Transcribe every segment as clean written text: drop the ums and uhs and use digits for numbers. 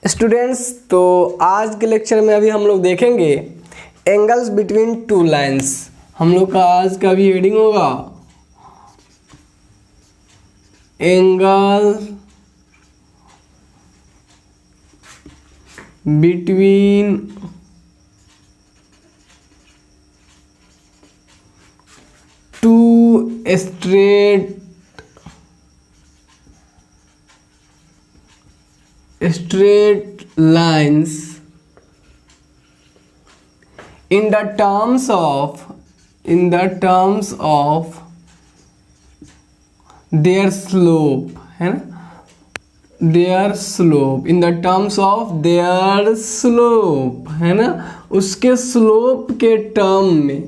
Students, तो आज के लेक्चर में अभी हम लोग देखेंगे एंगल्स बिटवीन टू लाइंस। हम लोग का आज का भी हेडिंग होगा angle between to straight lines in the terms of their slope, है ना, their slope, in the terms of their slope, है ना, उसके स्लोप के टर्म में,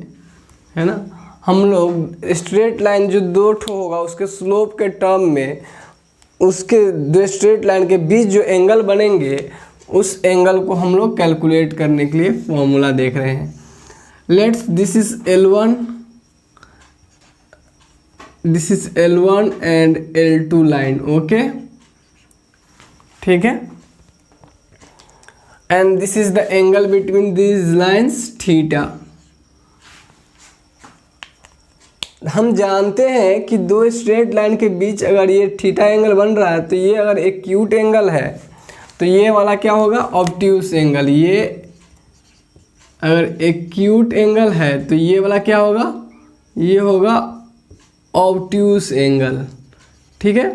है ना, हम लोग स्ट्रेट लाइन जो दो ठो होगा उसके स्लोप के टर्म में उसके दो स्ट्रेट लाइन के बीच जो एंगल बनेंगे उस एंगल को हम लोग कैलकुलेट करने के लिए फॉर्मूला देख रहे हैं। Let's this is L1, this is L1 and L2 line, okay, ठीक है, and this is the angle between these lines theta. हम जानते हैं कि दो स्ट्रेट लाइन के बीच अगर ये थीटा एंगल बन रहा है तो ये अगर एक्यूट एंगल है तो ये वाला क्या होगा, ऑब्ट्यूस एंगल। ये अगर एक्यूट एंगल है तो ये वाला क्या होगा, ये होगा ऑब्ट्यूस एंगल, ठीक है।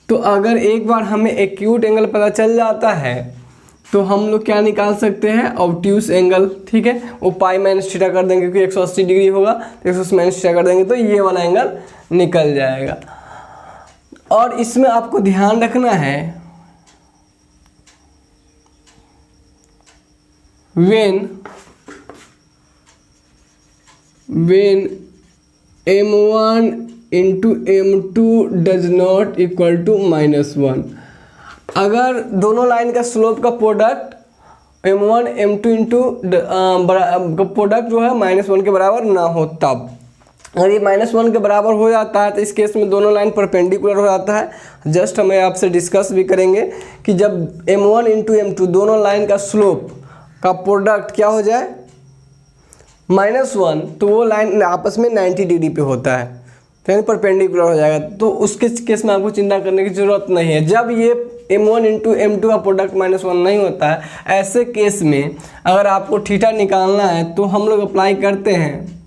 तो अगर एक बार हमें एक्यूट एंगल पता चल जाता है तो हम लोग क्या निकाल सकते हैं, ऑब्ट्यूस एंगल, ठीक है। वो पाई माइनस थीटा कर देंगे क्योंकि 180 डिग्री होगा तो 180 माइनस थीटा कर देंगे तो ये वाला एंगल निकल जाएगा। और इसमें आपको ध्यान रखना है when m1 into m2 does not equal to -1, अगर दोनों लाइन का स्लोप का product m1 m2 into product जो है -1 के बराबर ना हो, तब अगर ये -1 के बराबर हो जाता है तो इस केस में दोनों लाइन परपेंडिकुलर हो जाता है। जस्ट हमें आपसे डिस्कस भी करेंगे कि जब m1 इंटू m2 दोनों लाइन का स्लोप का प्रोडक्ट क्या हो जाए -1 तो वो लाइन आपस में 90 डिग्री पे होता है, तो यानी परपेंडिकुलर हो जाएगा। तो उसके केस में आपको चिंता करने की ज़रूरत नहीं है। जब ये m1 इंटू m2 का प्रोडक्ट -1 नहीं होता है, ऐसे केस में अगर आपको थीटा निकालना है तो हम लोग अप्लाई करते हैं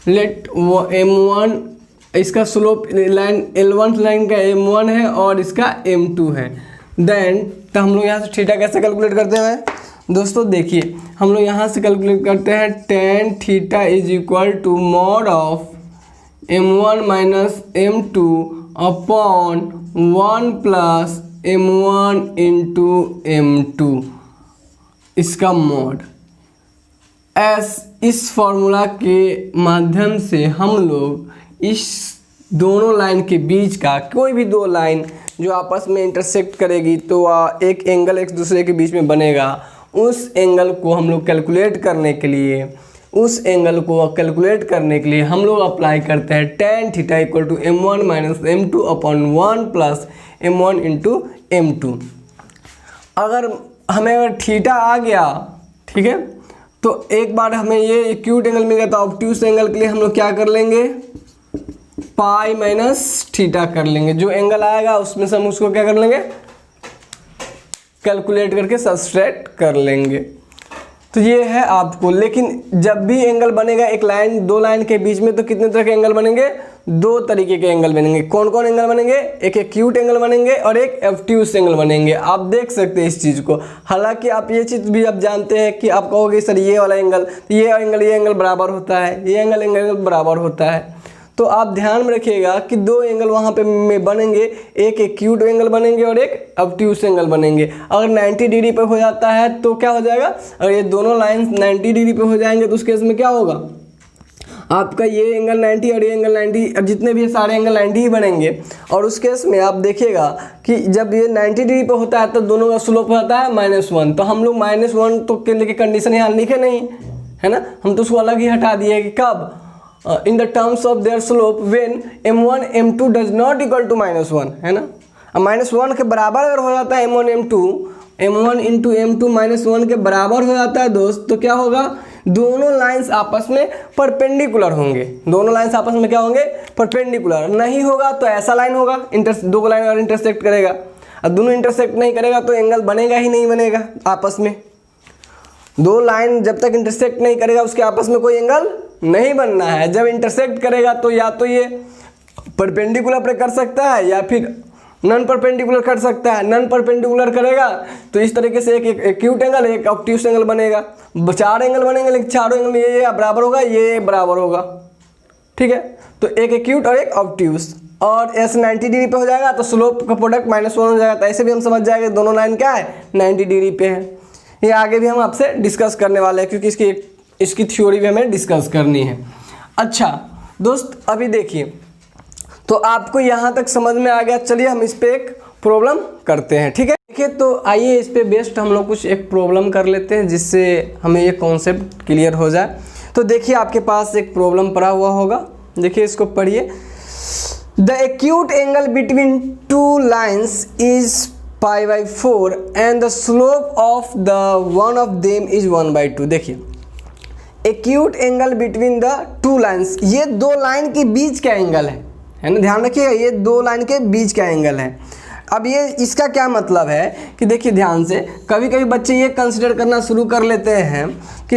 लेट वो m1, इसका स्लोप लाइन L1 लाइन का m1 है और इसका m2 है, देन तो हम लोग यहाँ से थीटा कैसे कैलकुलेट करते हैं दोस्तों, देखिए हम लोग यहाँ से कैलकुलेट करते हैं tan theta is equal to mod of m1 minus m2 upon 1 plus m1 into m2, इसका मॉड। इस फॉर्मूला के माध्यम से हम लोग इस दोनों लाइन के बीच का कोई भी दो लाइन जो आपस में इंटरसेक्ट करेगी तो एक एंगल एक दूसरे के बीच में बनेगा, उस एंगल को हम लोग कैलकुलेट करने के लिए हम लोग अप्लाई करते हैं tan theta equal to m1 minus m2 upon 1 plus m1 into m2। अगर थीटा आ गया, ठीक है, तो एक बार हमें ये एक्यूट एंगल मिल गया तो ऑब्ट्यूस एंगल के लिए हम लोग क्या कर लेंगे, पाई माइनस थीटा कर लेंगे। जो एंगल आएगा उसमें से हम उसको क्या कर लेंगे, कैलकुलेट करके सब्सट्रैक्ट कर लेंगे। तो ये है आपको, लेकिन जब भी एंगल बनेगा एक लाइन दो लाइन के बीच में तो कितने तरह के एंगल बनेंगे, दो तरीके के एंगल बनेंगे। कौन कौन एंगल बनेंगे, एक एक्यूट एंगल बनेंगे और एक ऑब्ट्यूस एंगल बनेंगे। आप देख सकते हैं इस चीज़ को। हालांकि आप ये चीज़ भी आप जानते हैं कि आप कहोगे सर ये वाला एंगल ये एंगल बराबर होता है, ये एंगल बराबर होता है। तो आप ध्यान में रखिएगा कि दो एंगल वहाँ पे में बनेंगे, एक एक्यूट एंगल बनेंगे और एक ऑब्ट्यूस एंगल बनेंगे। अगर 90 डिग्री पे हो जाता है तो क्या हो जाएगा, अगर ये दोनों लाइंस 90 डिग्री पे हो जाएंगे तो उस केस में क्या होगा, आपका ये एंगल 90 और ये एंगल 90, अब जितने भी सारे एंगल 90 ही बनेंगे। और उस केस में आप देखिएगा कि जब ये 90 डिग्री पे होता है तो दोनों का स्लोप होता है -1, तो हम लोग -1 तो के लिए कंडीशन यहाँ लिखे नहीं है ना, हम तो उसको अलग ही हटा दिए कि कब in the terms of their slope when m1 m2 does not equal to -1, है ना। अब -1 के बराबर अगर हो जाता है m1 m2, m1 into m2 -1 के बराबर हो जाता है दोस्त, तो क्या होगा, दोनों लाइंस आपस में परपेंडिकुलर होंगे। दोनों लाइंस आपस में क्या होंगे, परपेंडिकुलर। नहीं होगा तो ऐसा लाइन होगा, दो लाइन अगर इंटरसेक्ट करेगा, अब दोनों इंटरसेक्ट नहीं करेगा तो एंगल बनेगा ही नहीं, बनेगा आपस में। दो लाइन जब तक इंटरसेक्ट नहीं करेगा उसके आपस में कोई एंगल नहीं बनना है। जब इंटरसेक्ट करेगा तो या तो ये परपेंडिकुलर पे कर सकता है या फिर नॉन परपेंडिकुलर कर सकता है। नॉन परपेंडिकुलर करेगा तो इस तरीके से एक एक्यूट एंगल, एक ऑब्ट्यूस एंगल बनेगा। 4 एंगल बनेंगे, लेकिन चारों एंगल में ये बराबर होगा, ये बराबर होगा, ठीक है। तो एक एक्यूट और एक ऑब्ट्यूस, और ऐसे 90 डिग्री पे हो जाएगा तो स्लोप का प्रोडक्ट -1 हो जाएगा। तो ऐसे भी हम समझ जाएंगे दोनों लाइन क्या है, 90 डिग्री पे है। ये आगे भी हम आपसे डिस्कस करने वाले हैं, क्योंकि इसकी थ्योरी भी हमें डिस्कस करनी है। अच्छा दोस्त, अभी देखिए, तो आपको यहाँ तक समझ में आ गया। चलिए हम इस पे एक प्रॉब्लम करते हैं, ठीक है। देखिए, तो आइए इस पे बेस्ड हम लोग कुछ एक प्रॉब्लम कर लेते हैं, जिससे हमें ये कॉन्सेप्ट क्लियर हो जाए। तो देखिए, आपके पास एक प्रॉब्लम पड़ा हुआ होगा, देखिए इसको पढ़िए। The acute angle between two lines is π/4 and the slope of the one of them is 1/2। देखिए, acute angle between the two lines, ये दो लाइन के बीच का एंगल है ना, ध्यान रखिएगा, ये दो लाइन के बीच का एंगल है। अब ये इसका क्या मतलब है कि देखिए ध्यान से, कभी कभी बच्चे ये कंसिडर करना शुरू कर लेते हैं कि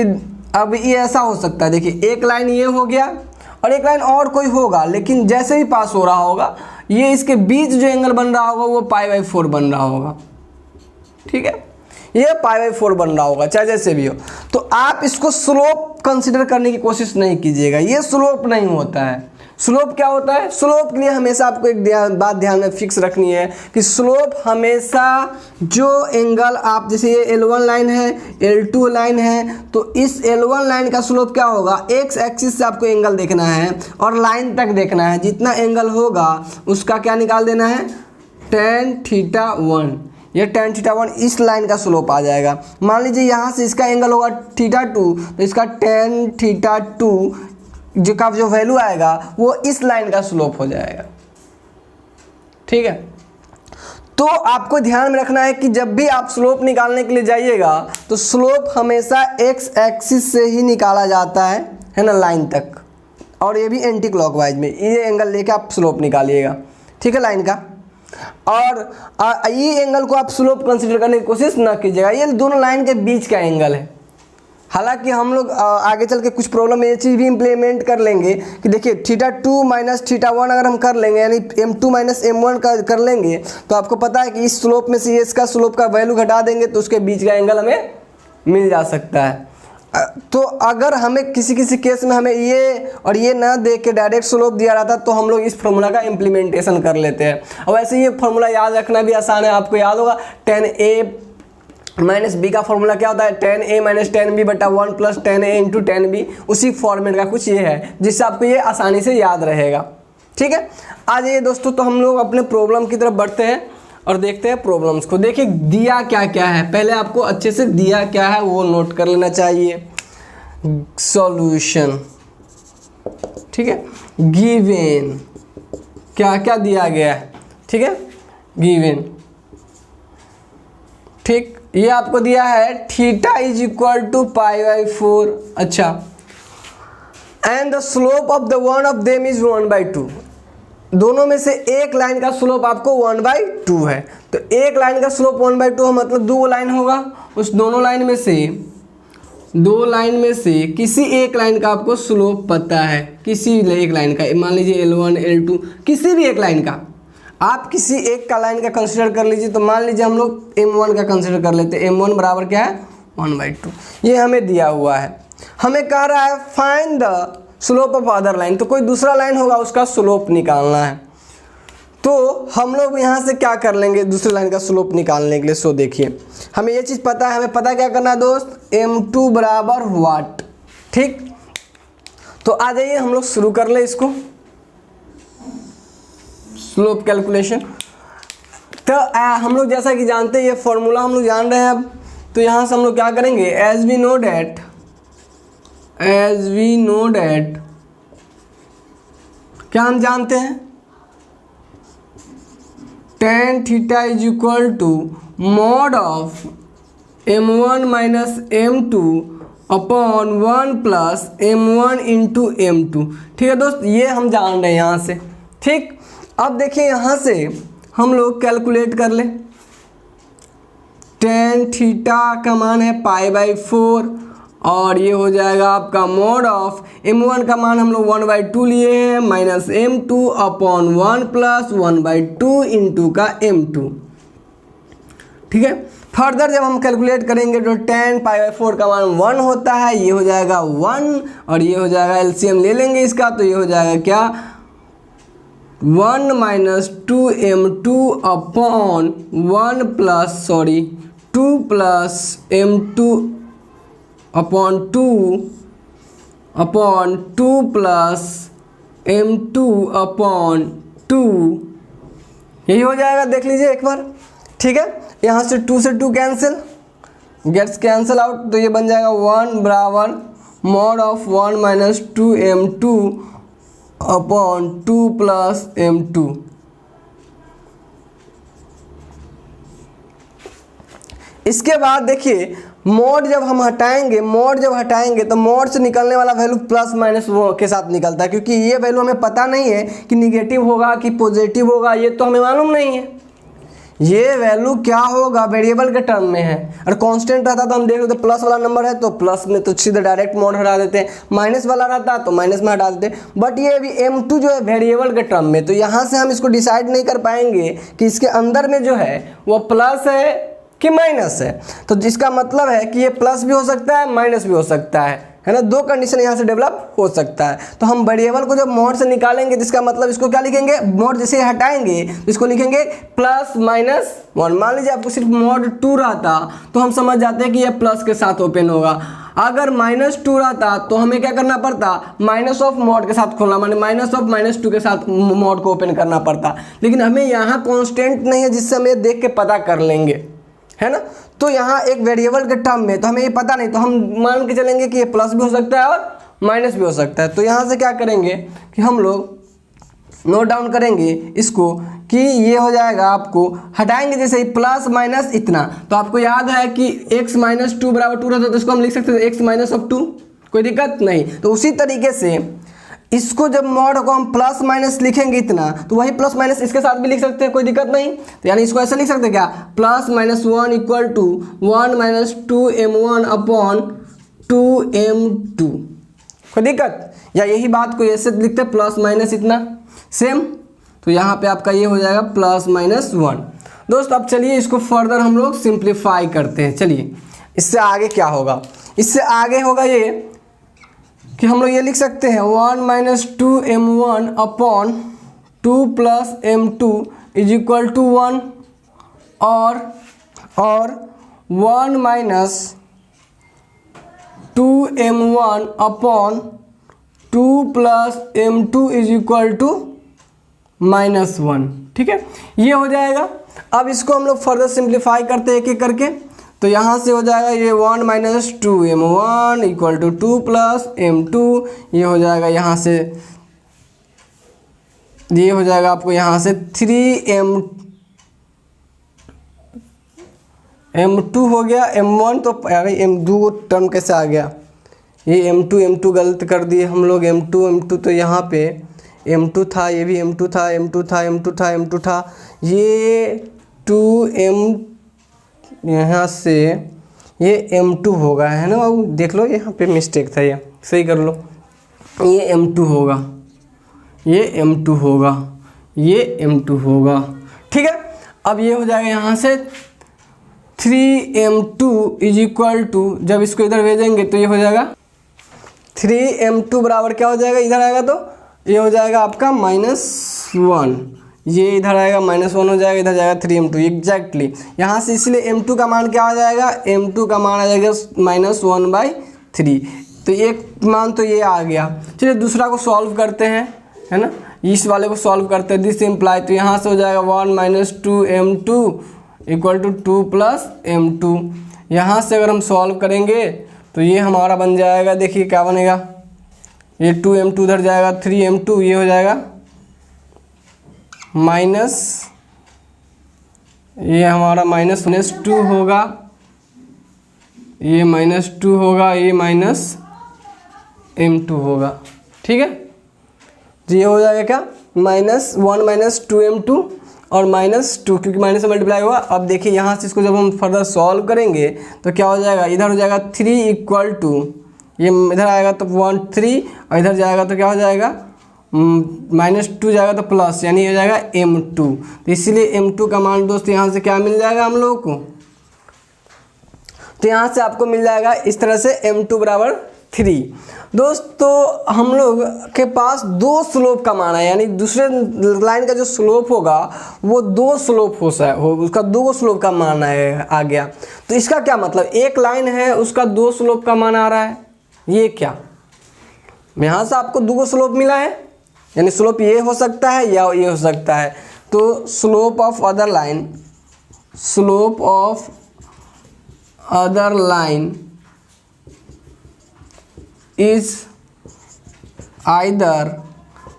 अब ये ऐसा हो सकता है। देखिए, एक लाइन ये हो गया और एक लाइन और कोई होगा, लेकिन जैसे ही पास हो रहा होगा ये इसके बीच जो एंगल बन रहा होगा वो π/4 बन रहा होगा, ठीक है। ये π/4 बन रहा होगा, चाहे जैसे भी हो। तो आप इसको स्लोप कंसिडर करने की कोशिश नहीं कीजिएगा, ये स्लोप नहीं होता है। स्लोप क्या होता है, स्लोप के लिए हमेशा आपको एक बात ध्यान में फिक्स रखनी है कि स्लोप हमेशा जो एंगल आप, जैसे ये L1 लाइन है, L2 लाइन है, तो इस L1 लाइन का स्लोप क्या होगा, x एक्सिस से आपको एंगल देखना है और लाइन तक देखना है। जितना एंगल होगा उसका क्या निकाल देना है, tan θ1। ये tan θ1 इस लाइन का स्लोप आ जाएगा। मान लीजिए यहाँ से इसका एंगल होगा θ2, तो इसका tan θ2 जो का जो वैल्यू आएगा वो इस लाइन का स्लोप हो जाएगा, ठीक है। तो आपको ध्यान में रखना है कि जब भी आप स्लोप निकालने के लिए जाइएगा तो स्लोप हमेशा x एक्सिस से ही निकाला जाता है ना, लाइन तक, और ये भी एंटी क्लॉकवाइज में ये एंगल लेके आप स्लोप निकालिएगा, ठीक है, लाइन का। और ये एंगल को आप स्लोप कंसीडर करने की कोशिश ना कीजिएगा, ये दोनों लाइन के बीच का एंगल है। हालांकि हम लोग आगे चल के कुछ प्रॉब्लम में ये चीज़ भी इम्प्लीमेंट कर लेंगे कि देखिए θ2 - θ1 अगर हम कर लेंगे, यानी m2 - m1 का कर लेंगे, तो आपको पता है कि इस स्लोप में से इसका स्लोप का वैल्यू घटा देंगे तो उसके बीच का एंगल हमें मिल जा सकता है। तो अगर हमें किसी केस में हमें ये और ये ना देख के डायरेक्ट स्लोप दिया रहता तो हम लोग इस फार्मूला का इम्प्लीमेंटेशन कर लेते हैं। और वैसे ये फार्मूला याद रखना भी आसान है, आपको याद होगा tan A - b का फॉर्मूला क्या होता है, tan A - tan b बटा 1 + tan A × tan b। उसी फॉर्मेट का कुछ ये है जिससे आपको ये आसानी से याद रहेगा, ठीक है। आ जाइए दोस्तों, तो हम लोग अपने प्रॉब्लम की तरफ बढ़ते हैं और देखते हैं प्रॉब्लम्स को। देखिए दिया क्या क्या है, पहले आपको अच्छे से दिया क्या है वो नोट कर लेना चाहिए। सॉल्यूशन, ठीक है, गिवन क्या क्या दिया गया है, ठीक है, गिवन, ठीक, ये आपको दिया है θ = π/4। अच्छा, and the slope of the one of them is 1/2। दोनों में से एक लाइन का स्लोप आपको 1/2 है। तो एक लाइन का स्लोप 1/2 है, मतलब दो लाइन होगा, उस दोनों लाइन में से दो लाइन में से किसी एक लाइन का आपको स्लोप पता है, किसी एक लाइन का, मान लीजिए L1 L2, किसी भी एक लाइन का, आप किसी एक का लाइन का कंसिडर कर लीजिए। तो मान लीजिए हम लोग M1 का कंसिडर कर लेते हैं। M1 बराबर क्या है, 1/2। ये हमें दिया हुआ है, हमें कह रहा है find the slope of other line, तो कोई दूसरा लाइन होगा उसका स्लोप निकालना है। तो हम लोग यहाँ से क्या कर लेंगे दूसरे लाइन का स्लोप निकालने के लिए। सो देखिए, हमें ये चीज़ पता है, हमें पता क्या करना है दोस्त, M2 बराबर व्हाट, ठीक। तो आ जाइए हम लोग शुरू कर ले इसको, स्लोप कैलकुलेशन। तो हम लोग जैसा कि जानते हैं ये फॉर्मूला हम लोग जान रहे हैं अब, तो यहाँ से हम लोग क्या करेंगे, एज वी नो डैट क्या हम जानते हैं, tan theta is equal to mod of m1 minus m2 upon 1 plus m1 into m2। ठीक है दोस्त, ये हम जान रहे हैं यहाँ से। ठीक, अब देखिए यहाँ से हम लोग कैलकुलेट कर ले। tan थीटा का मान है π/4 और ये हो जाएगा आपका मॉड ऑफ m1 का मान हम लोग 1/2 लिए हैं minus m2 upon 1 plus 1/2 into का m2। ठीक है, फर्दर जब हम कैलकुलेट करेंगे तो tan π/4 का मान 1 होता है, ये हो जाएगा 1 और ये हो जाएगा एलसीएम ले लेंगे इसका, तो ये हो जाएगा क्या 1 minus 2m2 upon 2 plus m2 upon 2 plus m2 upon 2, यही हो जाएगा। देख लीजिए एक बार। ठीक है, यहाँ से 2 से 2 कैंसिल, गेट्स कैंसिल आउट, तो ये बन जाएगा 1 बराबर mod of 1 minus 2m2 upon 2 plus m2। इसके बाद देखिए मॉड जब हम हटाएंगे तो मॉड से निकलने वाला वैल्यू प्लस माइनस वो के साथ निकलता है, क्योंकि ये वैल्यू हमें पता नहीं है कि निगेटिव होगा कि पॉजिटिव होगा, ये तो हमें मालूम नहीं है। ये वैल्यू क्या होगा वेरिएबल के टर्म में है, और कांस्टेंट रहता तो हम देख लेते प्लस वाला नंबर है तो प्लस में तो सीधे डायरेक्ट मॉड हटा देते हैं, माइनस वाला रहता तो माइनस में हटा देते। बट ये अभी m2 जो है वेरिएबल के टर्म में, तो यहाँ से हम इसको डिसाइड नहीं कर पाएंगे कि इसके अंदर में जो है वो प्लस है कि माइनस है। तो जिसका मतलब है कि ये प्लस भी हो सकता है माइनस भी हो सकता है ना, दो कंडीशन यहाँ से डेवलप हो सकता है। तो हम वेरिएबल को जब मॉड से निकालेंगे तो इसका मतलब इसको क्या लिखेंगे, मॉड जैसे हटाएंगे तो इसको लिखेंगे प्लस माइनस 1। मान लीजिए आपको सिर्फ मॉड 2 रहता तो हम समझ जाते हैं कि ये प्लस के साथ ओपन होगा। अगर -2 रहता तो हमें क्या करना पड़ता, माइनस ऑफ मॉड के साथ खोलना, माने माइनस ऑफ -2 के साथ मॉड को ओपन करना पड़ता। लेकिन हमें यहाँ कॉन्स्टेंट नहीं है जिससे हम ये देख के पता कर लेंगे, है ना। तो यहाँ एक वेरिएबल के टर्म में तो हमें ये पता नहीं, तो हम मान के चलेंगे कि ये प्लस भी हो सकता है और माइनस भी हो सकता है। तो यहाँ से क्या करेंगे कि हम लोग नोट डाउन करेंगे इसको कि ये हो जाएगा, आपको हटाएंगे जैसे ही प्लस माइनस इतना। तो आपको याद है कि x माइनस 2 बराबर 2 रहता है, तो इसको हम लिख सकते हैं x माइनस ऑफ 2, कोई दिक्कत नहीं। तो उसी तरीके से इसको जब मॉड को हम प्लस माइनस लिखेंगे इतना, तो वही प्लस माइनस इसके साथ भी लिख सकते हैं, कोई दिक्कत नहीं। तो यानी इसको ऐसे लिख सकते हैं क्या, plus minus 1 equal to 1 minus 2m1 upon 2m2, कोई दिक्कत। या यही बात को ऐसे लिखते हैं प्लस माइनस इतना सेम, तो यहाँ पे आपका ये हो जाएगा प्लस माइनस 1। दोस्त अब चलिए इसको फर्दर हम लोग सिंप्लीफाई करते हैं। चलिए इससे आगे क्या होगा, इससे आगे होगा ये कि हम लोग ये लिख सकते हैं 1 minus 2m1 upon 2 plus m2 is equal to 1 और 1 minus 2m1 upon 2 plus m2 is equal to -1। ठीक है, ये हो जाएगा। अब इसको हम लोग फर्दर सिंप्लीफाई करते हैं एक एक करके। तो यहाँ से हो जाएगा ये 1 minus 2m1 equal to 2 plus m2, ये हो जाएगा यहाँ से, ये हो जाएगा आपको यहाँ से 3m2 हो गया, m1 तो अरे m2 टर्म कैसे आ गया, ये m2 गलत कर दिए हम लोग, m2 तो यहाँ पे m2 था, ये भी m2 था, ये 2m यहाँ से ये m2 होगा, है ना बाबू, देख लो यहाँ पे मिस्टेक था, ये सही कर लो। ये m2 होगा, ये m2 होगा, ये m2 होगा। ठीक है, अब ये हो जाएगा यहाँ से 3m2 इज इक्वल टू, जब इसको इधर भेजेंगे तो ये हो जाएगा 3m2 बराबर क्या हो जाएगा, इधर आएगा तो ये हो जाएगा आपका -1, ये इधर आएगा -1 हो जाएगा, इधर जाएगा 3m2 एग्जैक्टली। यहाँ से इसलिए m2 का मान क्या आ जाएगा, m2 का मान आ जाएगा -1/3। तो एक मान तो ये आ गया। चलिए दूसरा को सॉल्व करते हैं, है ना, इस वाले को सॉल्व करते हैं, दिस इम्प्लाई। तो यहाँ से हो जाएगा 1 minus 2m2 equal to 2 plus m2। यहाँ से अगर हम सॉल्व करेंगे तो ये हमारा बन जाएगा, देखिए क्या बनेगा, ये 2m2 उधर जाएगा, 3m2, ये हो जाएगा ये हमारा -2 होगा, ये -2 होगा, ये -m2 होगा। ठीक है, तो ये हो जाएगा क्या, -1 -2m2 और -2, क्योंकि माइनस से मल्टीप्लाई हुआ। अब देखिए यहाँ से इसको जब हम फर्दर सॉल्व करेंगे तो क्या हो जाएगा, इधर हो जाएगा 3 = ये इधर आएगा तो 1 3 और इधर जाएगा तो क्या हो जाएगा, -2 जाएगा तो प्लस, यानी हो जाएगा m2। तो इसीलिए m2 का मान दोस्त यहाँ से क्या मिल जाएगा हम लोगों को, तो यहाँ से आपको मिल जाएगा इस तरह से m2 = 3। दोस्तों हम लोग के पास 2 स्लोप का मान है, यानी दूसरे लाइन का जो स्लोप होगा वो 2 स्लोप उसका 2 स्लोप का मान आ गया। तो इसका क्या मतलब, एक लाइन है उसका 2 स्लोप का मान आ रहा है, ये क्या, यहाँ से आपको 2 स्लोप मिला है, यानी स्लोप ये हो सकता है या ये हो सकता है। तो slope of other line is either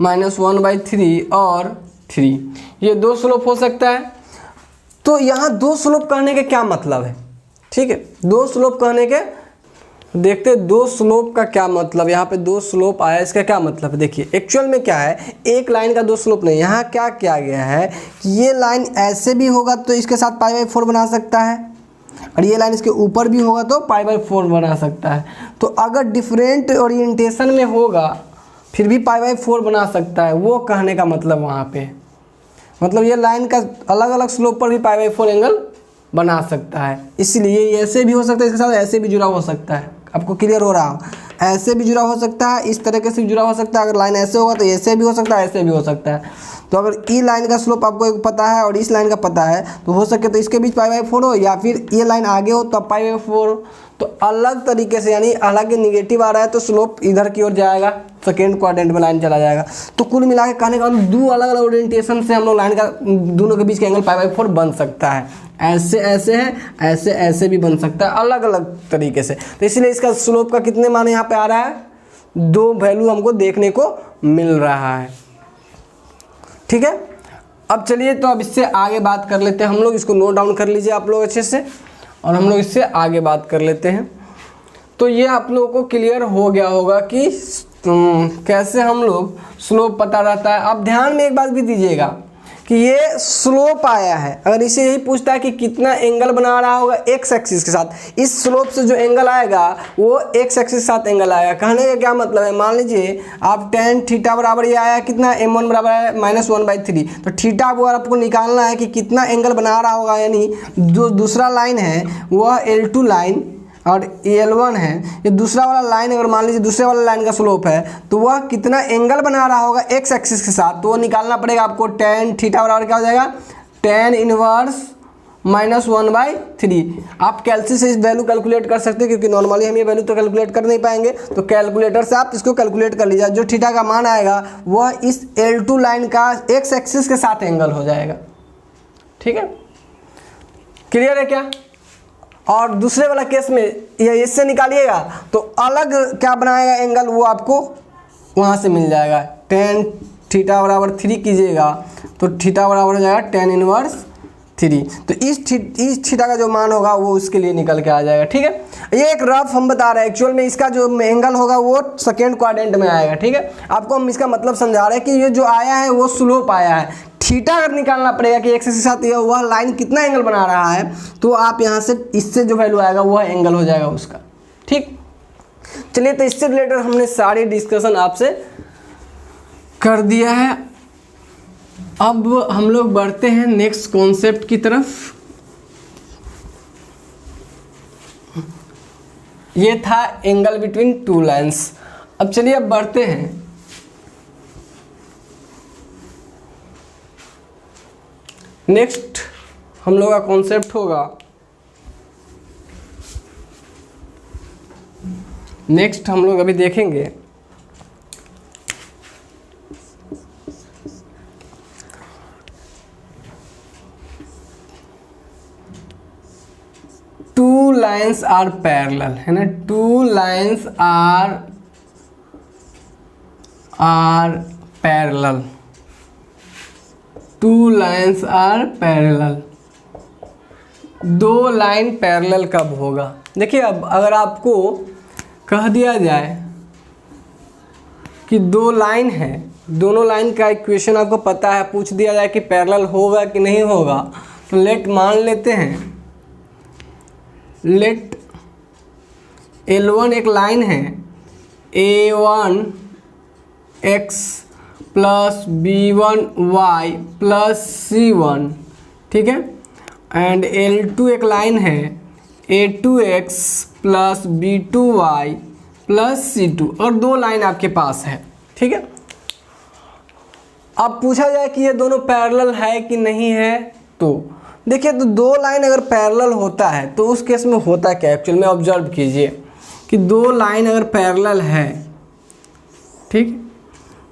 -1/3 और 3, ये 2 स्लोप हो सकता है। तो यहाँ 2 स्लोप कहने के क्या मतलब है, ठीक है, 2 स्लोप कहने के देखते 2 स्लोप का क्या मतलब, यहाँ पे 2 स्लोप आया, इसका क्या मतलब है। देखिए एक्चुअल में क्या है, एक लाइन का 2 स्लोप नहीं, यहाँ क्या किया गया है कि ये लाइन ऐसे भी होगा तो इसके साथ π/4 बना सकता है, और ये लाइन इसके ऊपर भी होगा तो π/4 बना सकता है। तो अगर डिफरेंट ओरिएंटेशन में होगा फिर भी π/4 बना सकता है, वो कहने का मतलब वहाँ पे, मतलब ये लाइन का अलग अलग स्लोप पर भी π/4 एंगल बना सकता है। इसलिए ऐसे भी हो सकता है, इसके साथ ऐसे भी जुड़ा हो सकता है। आपको क्लियर हो रहा हो, ऐसे भी जुड़ा हो सकता है, इस तरीके से भी जुड़ा हो सकता है। अगर लाइन ऐसे होगा तो ऐसे भी हो सकता है, ऐसे भी हो सकता है। तो अगर ई लाइन का स्लोप आपको एक पता है और इस लाइन का पता है तो हो सके तो इसके बीच π/4 हो, या फिर ये लाइन आगे हो तो π/4। तो अलग तरीके से, यानी हालांकि निगेटिव आ रहा है तो स्लोप इधर की ओर जाएगा, सेकेंड क्वाड्रेंट में लाइन चला जाएगा। तो कुल मिला के कहने का मतलब 2 अलग अलग ओरिएंटेशन से हम लोग लाइन का दोनों के बीच का एंगल π/4 बन सकता है। ऐसे ऐसे है, ऐसे ऐसे भी बन सकता है, अलग अलग तरीके से। तो इसलिए इसका स्लोप का कितने मान यहाँ पे आ रहा है, 2 वैल्यू हमको देखने को मिल रहा है। ठीक है, अब चलिए तो अब इससे आगे बात कर लेते हैं हम लोग, इसको नोट डाउन कर लीजिए आप लोग अच्छे से, और हम लोग इससे आगे बात कर लेते हैं। तो ये आप लोगों को क्लियर हो गया होगा कि कैसे हम लोग स्लोप पता रहता है। अब ध्यान में एक बात भी दीजिएगा कि ये स्लोप आया है, अगर इसे यही पूछता है कि कितना एंगल बना रहा होगा एक्स एक्सिस के साथ, इस स्लोप से जो एंगल आएगा वो एक्स एक्सिस के साथ एंगल आएगा। कहने का क्या मतलब है, मान लीजिए आप tan थीटा बराबर ये आया कितना, m1 बराबर है -1/3। तो थीटा अगर आपको निकालना है कि कितना एंगल बना रहा होगा, यानी जो दूसरा लाइन है वह L2 लाइन और L1 है, ये दूसरा वाला लाइन अगर मान लीजिए दूसरे वाला लाइन का स्लोप है तो वह कितना एंगल बना रहा होगा एक्स एक्सिस के साथ, तो वो निकालना पड़ेगा आपको। tan थीटा बराबर क्या हो जाएगा, tan इनवर्स -1/3। आप कैलसी से इस वैल्यू कैलकुलेट कर सकते हैं, क्योंकि नॉर्मली हम ये वैल्यू तो कैलकुलेट कर नहीं पाएंगे, तो कैलकुलेटर से आप इसको कैलकुलेट कर लीजिए। जो थीटा का मान आएगा वह इस L2 लाइन का एक्स एक्सिस के साथ एंगल हो जाएगा। ठीक है, क्लियर है क्या। और दूसरे वाला केस में ये इससे निकालिएगा तो अलग क्या बनाएगा एंगल, वो आपको वहाँ से मिल जाएगा। tan थीटा बराबर 3 कीजिएगा तो थीटा बराबर हो जाएगा tan इनवर्स 3। तो इस थीटा का जो मान होगा वो उसके लिए निकल के आ जाएगा। ठीक है, ये एक रफ हम बता रहे हैं, एक्चुअल में इसका जो एंगल होगा वो सेकेंड क्वाड्रेंट में आएगा। ठीक है, आपको हम इसका मतलब समझा रहे हैं कि ये जो आया है वो स्लोप आया है। थीटा अगर निकालना पड़ेगा कि एक्स के साथ ये वह लाइन कितना एंगल बना रहा है, तो आप यहाँ से इससे जो वैल्यू आएगा वह एंगल हो जाएगा उसका। ठीक, चलिए तो इससे रिलेटेड हमने सारी डिस्कशन आपसे कर दिया है। अब हम लोग बढ़ते हैं नेक्स्ट कॉन्सेप्ट की तरफ। ये था एंगल बिटवीन 2 लाइन्स। अब चलिए अब बढ़ते हैं नेक्स्ट। हम लोग का कॉन्सेप्ट होगा, नेक्स्ट हम लोग अभी देखेंगे टू लाइन्स आर पैरेलल, है ना, 2 lines are parallel, 2 lines are parallel. दो लाइन पैरेलल कब होगा। देखिए अब अगर आपको कह दिया जाए कि दो लाइन है, दोनों लाइन का इक्वेशन आपको पता है, पूछ दिया जाए कि पैरेलल होगा कि नहीं होगा, तो लेट मान लेते हैं, लेट L1 एक लाइन है, A1 x plus B1 y plus C1, ठीक है, एंड L2 एक लाइन है, A2 x plus B2 y plus C2, और दो लाइन आपके पास है, ठीक है। अब पूछा जाए कि ये दोनों पैरेलल है कि नहीं है, तो देखिए तो दो लाइन अगर पैरेलल होता है तो उस केस में होता क्या, एक्चुअल में ऑब्जर्व कीजिए कि दो लाइन अगर पैरेलल है, ठीक,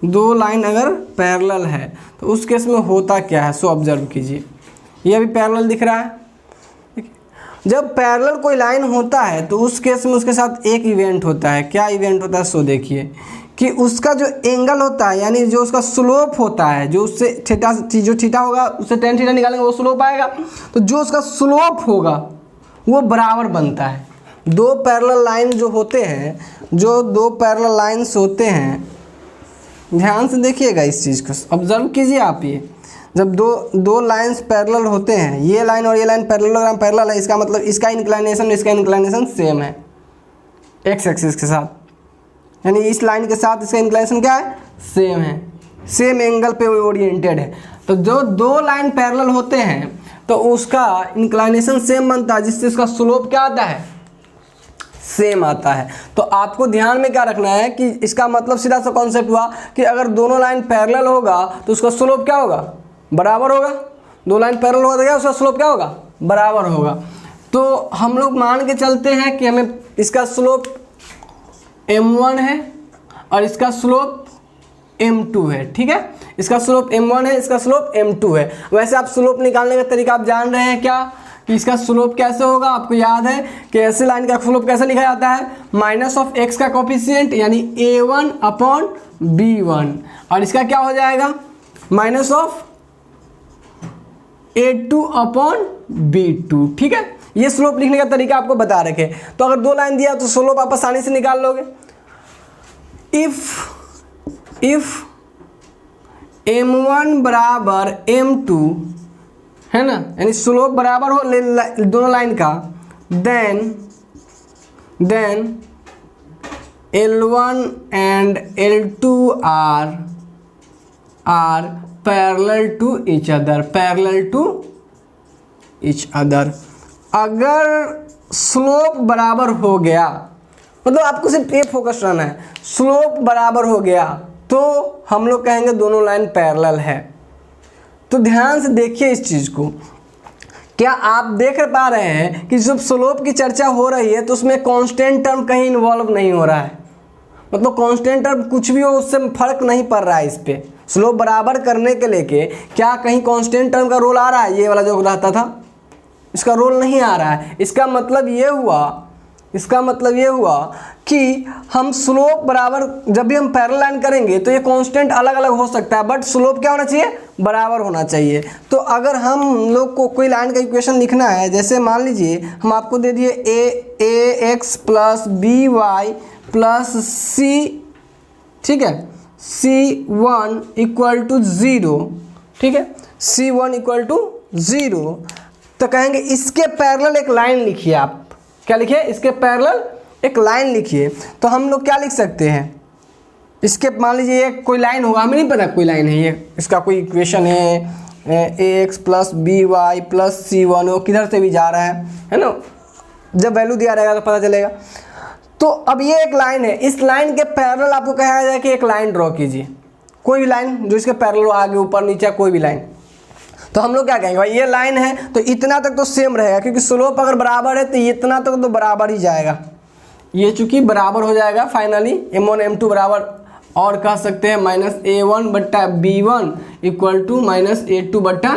दो लाइन अगर पैरेलल है तो उस केस में होता क्या है, सो ऑब्जर्व कीजिए। ये अभी पैरेलल दिख रहा है, जब पैरेलल कोई लाइन होता है तो उस केस में उसके साथ एक इवेंट होता है। क्या इवेंट होता है, सो देखिए कि उसका जो एंगल होता है, यानी जो उसका स्लोप होता है, जो उससे थीटा, जो थीटा होगा उससे टेन थीटा निकालेंगे वो स्लोप आएगा, तो जो उसका स्लोप होगा वो बराबर बनता है। दो पैरेलल लाइन जो होते हैं, जो दो पैरेलल लाइन्स होते हैं, ध्यान से देखिएगा इस चीज़ को, ऑब्जर्व कीजिए आप। ये जब दो लाइन्स पैरेलल होते हैं, ये लाइन और ये लाइन पैरेललोग्राम पैरेलल है, इसका मतलब इसका इंक्लाइनेशन सेम है एक्स एक्सिस के साथ, यानी इस लाइन के साथ इसका इंक्लाइनेशन क्या है, सेम है, सेम एंगल पे ओरिएंटेड है। तो जो दो लाइन पैरेलल होते हैं तो उसका इंक्लाइनेशन सेम बनता है, जिससे उसका स्लोप क्या आता है, सेम आता है। तो आपको ध्यान में क्या रखना है कि इसका मतलब सीधा सा कॉन्सेप्ट हुआ कि अगर दोनों लाइन पैरेलल होगा तो उसका स्लोप क्या होगा, बराबर होगा। दो लाइन पैरेलल होगा तो क्या उसका स्लोप क्या होगा, बराबर होगा। तो हम लोग मान के चलते हैं कि हमें इसका स्लोप m1 है और इसका स्लोप m2 है, ठीक है, इसका स्लोप m1 है, इसका स्लोप m2 है। वैसे आप स्लोप निकालने का तरीका आप जान रहे हैं क्या, कि इसका स्लोप कैसे होगा, आपको याद है कि ऐसे लाइन का स्लोप कैसे लिखा जाता है, माइनस ऑफ x का कोफिशिएंट यानी a1 अपॉन b1, और इसका क्या हो जाएगा, minus of a2 upon b2, ठीक है। ये स्लोप लिखने का तरीका आपको बता रखे। तो अगर दो लाइन दिया तो स्लोप आप आसानी से निकाल लोगे। इफ m1 बराबर m2 है ना, यानी स्लोप बराबर हो दोनों लाइन का, then L1 and L2 are parallel to each other. अगर स्लोप बराबर हो गया, मतलब आपको सिर्फ ये फोकस रहना है, स्लोप बराबर हो गया तो हम लोग कहेंगे दोनों लाइन पैरेलल है। तो ध्यान से देखिए इस चीज़ को, क्या आप देख पा रहे हैं कि जब स्लोप की चर्चा हो रही है तो उसमें कांस्टेंट टर्म कहीं इन्वॉल्व नहीं हो रहा है, मतलब कांस्टेंट टर्म कुछ भी हो उससे फर्क नहीं पड़ रहा है। इस पर स्लोप बराबर करने के लेके क्या कहीं कांस्टेंट टर्म का रोल आ रहा है, ये वाला जो रहता था इसका रोल नहीं आ रहा है। इसका मतलब ये हुआ कि हम स्लोप बराबर, जब भी हम पैरेलल लाइन करेंगे तो ये कांस्टेंट अलग अलग हो सकता है, बट स्लोप क्या होना चाहिए, बराबर होना चाहिए। तो अगर हम लोग को कोई लाइन का इक्वेशन लिखना है, जैसे मान लीजिए हम आपको दे दिए a x plus B Y plus C, ठीक है, c1 इक्वल टू 0, ठीक है, c1 इक्वल टू 0, तो कहेंगे इसके पैरेलल एक लाइन लिखिए। आप क्या लिखिए, इसके पैरेलल एक लाइन लिखिए। तो हम लोग क्या लिख सकते हैं, इसके मान लीजिए ये कोई लाइन होगा, हमें नहीं पता कोई लाइन है ये, इसका कोई इक्वेशन है ax plus B Y plus c1, वो किधर से भी जा रहा है ना, जब वैल्यू दिया रहेगा तो पता चलेगा। तो अब ये एक लाइन है, इस लाइन के पैरेलल आपको कहा जाए कि एक लाइन ड्रॉ कीजिए, कोई भी लाइन जो इसके पैरेलल हो, आगे ऊपर नीचे कोई भी लाइन। तो हम लोग क्या कहेंगे, भाई ये लाइन है तो इतना तक तो सेम रहेगा, क्योंकि स्लोप अगर बराबर है तो इतना तक तो बराबर ही जाएगा, ये चूंकि बराबर हो जाएगा फाइनली m1 m2 बराबर, और कह सकते हैं माइनस a1 बट्टा b1 equal to minus a2 बट्टा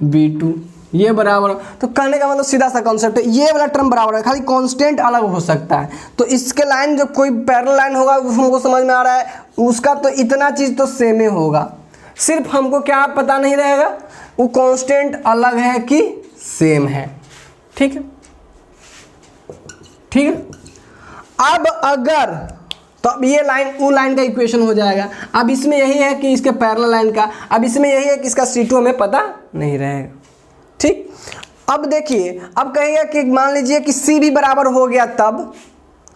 b2, ये बराबर। तो कहने का मतलब सीधा सा कॉन्सेप्ट है, ये वाला टर्म बराबर है, खाली कांस्टेंट अलग हो सकता है। तो इसके लाइन जो कोई पैरेलल लाइन होगा हमको समझ में आ रहा है, उसका तो इतना चीज़ तो सेम ही होगा, सिर्फ हमको क्या पता नहीं रहेगा वो कांस्टेंट अलग है कि सेम है। ठीक है, ठीक है। अब अगर तो अब ये लाइन वो लाइन का इक्वेशन हो जाएगा। अब इसमें यही है कि इसके पैरेलल लाइन का, अब इसमें यही है कि इसका C2 हमें पता नहीं रहेगा, ठीक। अब देखिए, अब कहेगा कि मान लीजिए कि C भी बराबर हो गया, तब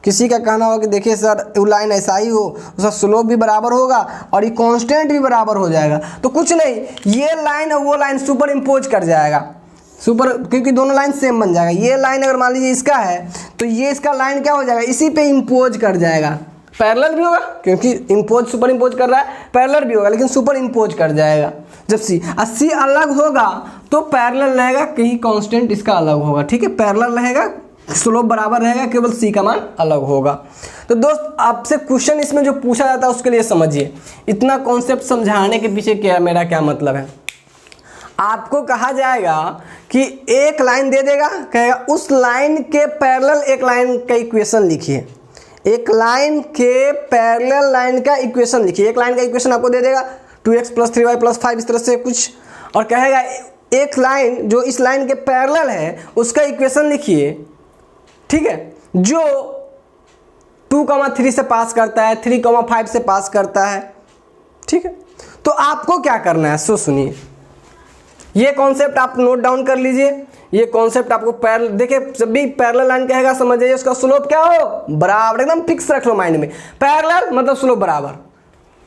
किसी का कहना होगा कि देखिए सर वो लाइन ऐसा ही हो, उसका स्लोप भी बराबर होगा और ये कांस्टेंट भी बराबर हो जाएगा। तो कुछ नहीं, ये लाइन और वो लाइन सुपर इम्पोज कर जाएगा, क्योंकि दोनों लाइन सेम बन जाएगा। ये लाइन अगर मान लीजिए इसका है तो ये इसका लाइन क्या हो जाएगा, इसी पे इम्पोज कर जाएगा। पैरेलल भी होगा क्योंकि इम्पोज सुपर इम्पोज कर रहा है, पैरेलल भी होगा लेकिन सुपर इम्पोज कर जाएगा। जब C अलग होगा तो पैरेलल रहेगा, कहीं कांस्टेंट इसका अलग होगा, ठीक है। पैरेलल रहेगा, स्लोप बराबर रहेगा, केवल C का मान अलग होगा। तो दोस्त आपसे क्वेश्चन इसमें जो पूछा जाता है उसके लिए समझिए, इतना कॉन्सेप्ट समझाने के पीछे क्या मेरा क्या मतलब है। आपको कहा जाएगा कि एक लाइन दे देगा, कहेगा उस लाइन के पैरेलल एक लाइन का इक्वेशन लिखिए, एक लाइन के पैरेलल लाइन का इक्वेशन लिखिए। एक लाइन का इक्वेशन आपको दे देगा 2x + 3y + 5 इस तरह से कुछ, और कहेगा एक लाइन जो इस लाइन के पैरेलल है उसका इक्वेशन लिखिए, ठीक है, जो 2,3 से पास करता है, 3,5 से पास करता है, ठीक है। तो आपको क्या करना है, सो सुनिए, ये कॉन्सेप्ट आप नोट डाउन कर लीजिए। ये कॉन्सेप्ट आपको पैरेलल, देखिए जब भी पैरेलल लाइन कहेगा समझ जाइए उसका स्लोप क्या हो, बराबर, एकदम फिक्स रख लो माइंड में। पैरेलल मतलब स्लोप बराबर,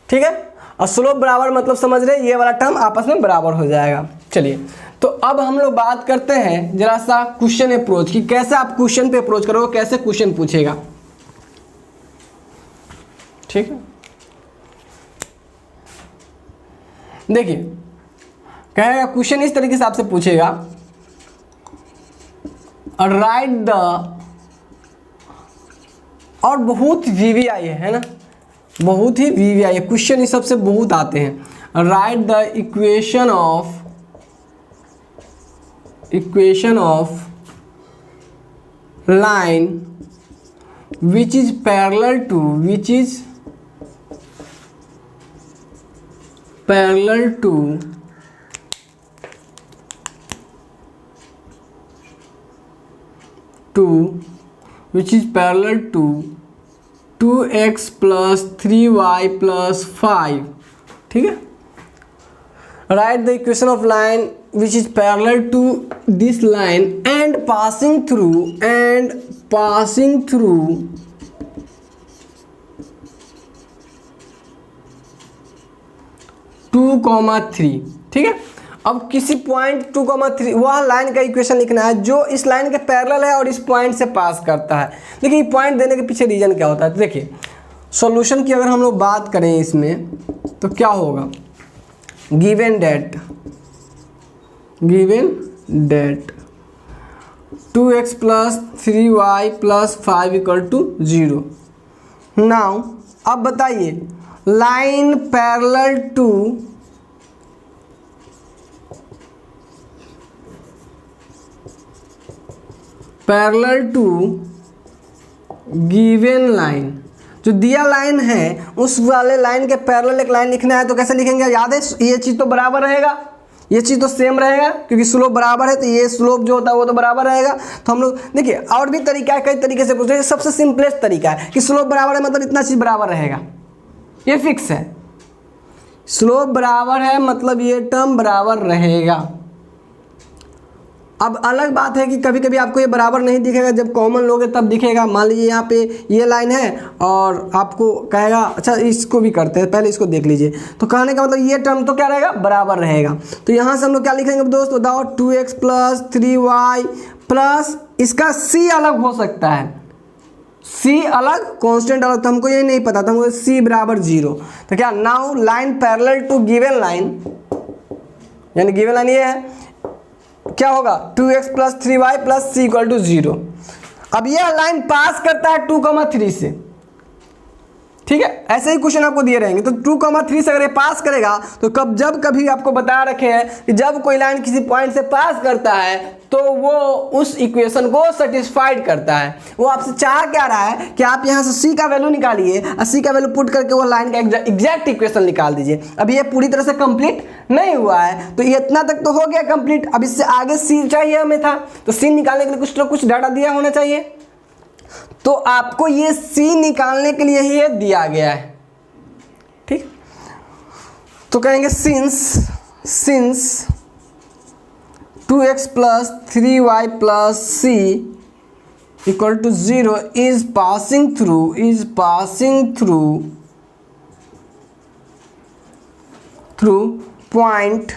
ठीक है, और स्लोप बराबर मतलब समझ रहे ये वाला टर्म आपस में बराबर हो जाएगा। चलिए, तो अब हम लोग बात करते हैं जरा सा क्वेश्चन अप्रोच की, कैसे आप क्वेश्चन पे अप्रोच करोगे, कैसे क्वेश्चन पूछेगा, ठीक है। देखिए कहेगा क्वेश्चन इस तरीके से आपसे पूछेगा, राइट द, और बहुत VVI है ना, बहुत ही VVI है क्वेश्चन, इस सबसे बहुत आते हैं। Right the equation of line which is parallel to 2x + 3y + 5, ठीक है। Right the equation of line which is parallel to this line and passing through 2,3, ठीक है। अब किसी पॉइंट 2,3 वह लाइन का इक्वेशन लिखना है जो इस लाइन के पैरेलल है और इस पॉइंट से पास करता है। देखिए पॉइंट देने के पीछे रीजन क्या होता है, तो देखिए सॉल्यूशन की अगर हम लोग बात करें इसमें तो क्या होगा, given date 2x + 3y + 5 = 0। Now अब बताइए line parallel to given line, जो दिया लाइन है उस वाले लाइन के पैरेलल एक लाइन लिखना है, तो कैसे लिखेंगे, याद है ये चीज़ तो बराबर रहेगा, ये चीज़ तो सेम रहेगा क्योंकि स्लोप बराबर है, तो ये स्लोप जो होता है वो तो बराबर रहेगा। तो हम लोग देखिए और भी तरीका है, कई तरीके से पूछ रहे हैं, सबसे सिंपलेस्ट तरीका है कि स्लोप बराबर है मतलब इतना चीज़ बराबर रहेगा, ये फिक्स है। स्लोप बराबर है मतलब ये टर्म बराबर रहेगा। अब अलग बात है कि कभी कभी आपको ये बराबर नहीं दिखेगा, जब कॉमन लोगे तब दिखेगा। मान लीजिए यहाँ पे ये लाइन है और आपको कहेगा, अच्छा इसको भी करते हैं, पहले इसको देख लीजिए। तो कहने का मतलब ये टर्म तो क्या रहेगा, बराबर रहेगा। तो यहाँ से हम लोग क्या लिखेंगे दोस्त, बताओ 2x + 3y प्लस इसका C अलग हो सकता है, C अलग, कांस्टेंट अलग, तो हमको ये नहीं पता था, हमको C = 0। तो क्या, now line parallel to given line, यानी गिवन लाइन ये है, क्या होगा 2x + 3y + C = 0। अब यह लाइन पास करता है 2,3 से, ठीक है, ऐसे ही क्वेश्चन आपको दिए रहेंगे। तो 2,3 से अगर ये पास करेगा तो जब कभी आपको बता रखे हैं कि जब कोई लाइन किसी पॉइंट से पास करता है तो वो उस इक्वेशन को सेटिस्फाइड करता है। वो आपसे चाह क्या रहा है कि आप यहाँ से सी का वैल्यू निकालिए और सी का वैल्यू पुट करके वो लाइन का एग्जैक्ट इक्वेशन निकाल दीजिए। अब ये पूरी तरह से कंप्लीट नहीं हुआ है, तो ये इतना तक तो हो गया कंप्लीट। अब इससे आगे सी चाहिए हमें था, तो सी निकालने के लिए कुछ ना कुछ डाटा दिया होना चाहिए। तो आपको ये सी निकालने के लिए ही ये दिया गया है। ठीक, तो कहेंगे since 2x plus 3y plus c equal to 0 is passing through point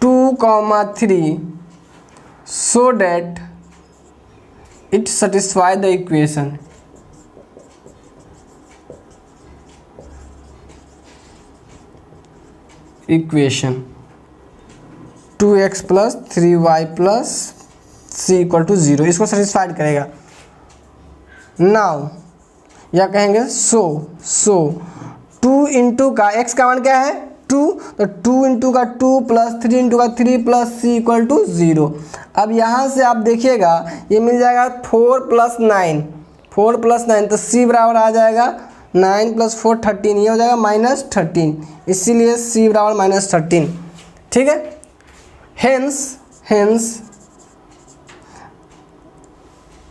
2,3 so that it satisfy the equation. Equation 2x plus 3y plus c equal to 0 इसको सेटिस्फाइड करेगा। नाउ या कहेंगे सो 2 इंटू का x का मान क्या है 2, तो 2 इंटू का 2 प्लस 3 इंटू का 3 प्लस c इक्वल टू 0। अब यहाँ से आप देखिएगा ये मिल जाएगा 4 प्लस 9 तो c बराबर आ जाएगा 9 प्लस 4 13, ये हो जाएगा -13, इसीलिए c बराबर -13। ठीक है, हेंस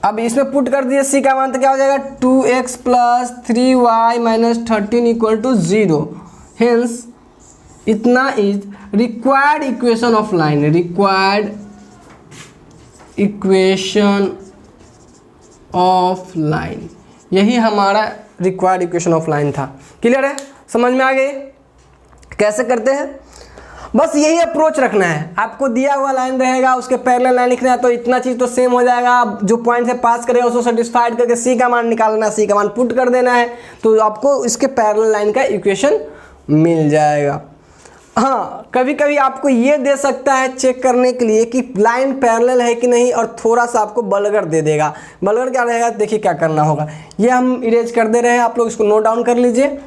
अब इसमें पुट कर दिए c का मान, तो क्या हो जाएगा 2x plus 3y minus 13 equal to 0। Hence इतना is required equation of line, required equation of line, यही हमारा रिक्वायर्ड इक्वेशन ऑफ लाइन था। क्लियर है, समझ में आ गई कैसे करते हैं? बस यही अप्रोच रखना है। आपको दिया हुआ लाइन रहेगा, उसके पैरेलल लाइन लिखना है, तो इतना चीज़ तो सेम हो जाएगा। जो पॉइंट से पास करेगा उसको सेटिस्फाइड करके सी का मान निकालना, सी का मान पुट कर देना है, तो आपको इसके पैरेलल लाइन का इक्वेशन मिल जाएगा। हाँ, कभी कभी आपको ये दे सकता है चेक करने के लिए कि लाइन पैरेलल है कि नहीं, और थोड़ा सा आपको बलगर दे देगा। बलगर क्या रहेगा, देखिए क्या करना होगा, ये हम इरेज कर दे रहे हैं, आप लोग इसको नोट डाउन कर लीजिए।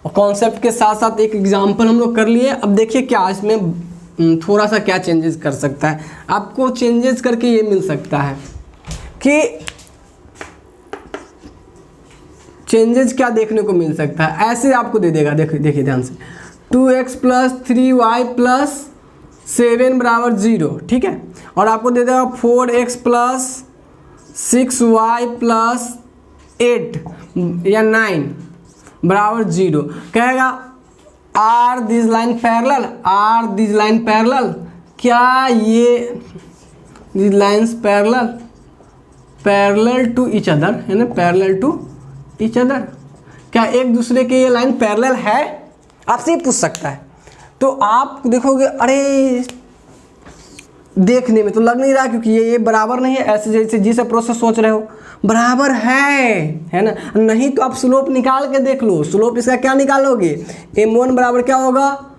और कॉन्सेप्ट के साथ साथ एक एग्जांपल हम लोग कर लिए। अब देखिए क्या इसमें थोड़ा सा क्या चेंजेस कर सकता है, आपको चेंजेस करके ये मिल सकता है कि चेंजेस क्या देखने को मिल सकता है। ऐसे आपको दे देगा, देखिए ध्यान से, 2x प्लस 3y प्लस 7 बराबर 0, ठीक है, और आपको दे देगा 4x प्लस 6y प्लस 8 या 9 बराबर 0। कहेगा आर दिस लाइन पैरेलल, क्या ये this lines parallel to each other, है ना, पैरेलल टू ईच अदर, क्या एक दूसरे के ये लाइन पैरेलल है, आपसे ये पूछ सकता है। तो आप देखोगे अरे देखने में तो लग नहीं रहा, क्योंकि ये बराबर नहीं है, ऐसे जैसे जिस अप्रोच से सोच रहे हो बराबर है ना। नहीं तो आप स्लोप निकाल के देख लो, स्लोप इसका क्या निकालोगे, m1 बराबर क्या होगा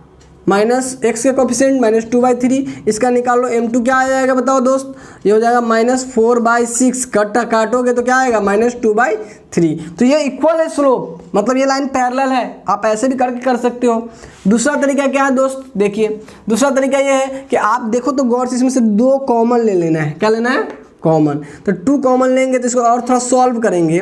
-x के कोफिशिएंट -2/3, इसका निकाल लो, m2 क्या आ जाएगा बताओ दोस्त, ये हो जाएगा -4/6, काटोगे तो क्या आएगा -2/3। तो ये इक्वल है स्लोप, मतलब ये लाइन पैरेलल है। आप ऐसे भी करके कर सकते हो। दूसरा तरीका क्या है दोस्त, देखिए दूसरा तरीका ये है कि आप देखो तो गौर से इसमें से 2 कॉमन ले लेना है। क्या लेना है, कॉमन। तो 2 कॉमन लेंगे तो इसको और थोड़ा सॉल्व करेंगे।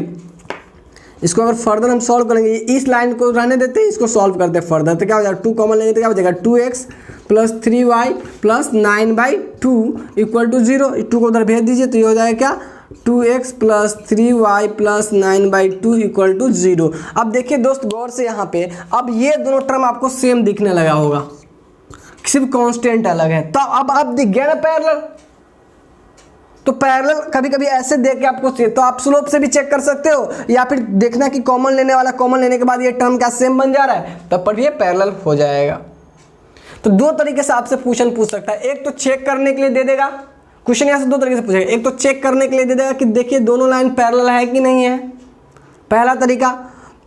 इसको अगर फर्दर हम सॉल्व करेंगे, इस लाइन को रहने देते हैं, इसको सॉल्व करते हैं फर्दर, तो क्या हो जाएगा 2 कॉमन लेंगे तो क्या हो जाएगा 2x plus 3y plus 9/2 equal to 0। 2 को उधर भेज दीजिए तो ये हो जाएगा क्या 2x plus 3y plus 9/2 equal to 0। अब देखिए दोस्त गौर से यहाँ पे, अब ये दोनों टर्म आपको सेम दिखने लगा होगा, सिर्फ कांस्टेंट अलग है। तो अब दिख गया ना पैरेलल। तो पैरेलल कभी कभी ऐसे देख के आपको, तो आप स्लोप से भी चेक कर सकते हो, या फिर देखना कि कॉमन लेने वाला, कॉमन लेने के बाद ये टर्म क्या सेम बन जा रहा है, तब पर ये पैरेलल हो जाएगा। तो 2 तरीके से आपसे क्वेश्चन पूछ सकता है। एक तो चेक करने के लिए दे देगा क्वेश्चन, यहाँ से 2 तरीके से पूछेगा। एक तो चेक करने के लिए दे देगा कि देखिए दोनों लाइन पैरेलल है कि नहीं है, पहला तरीका।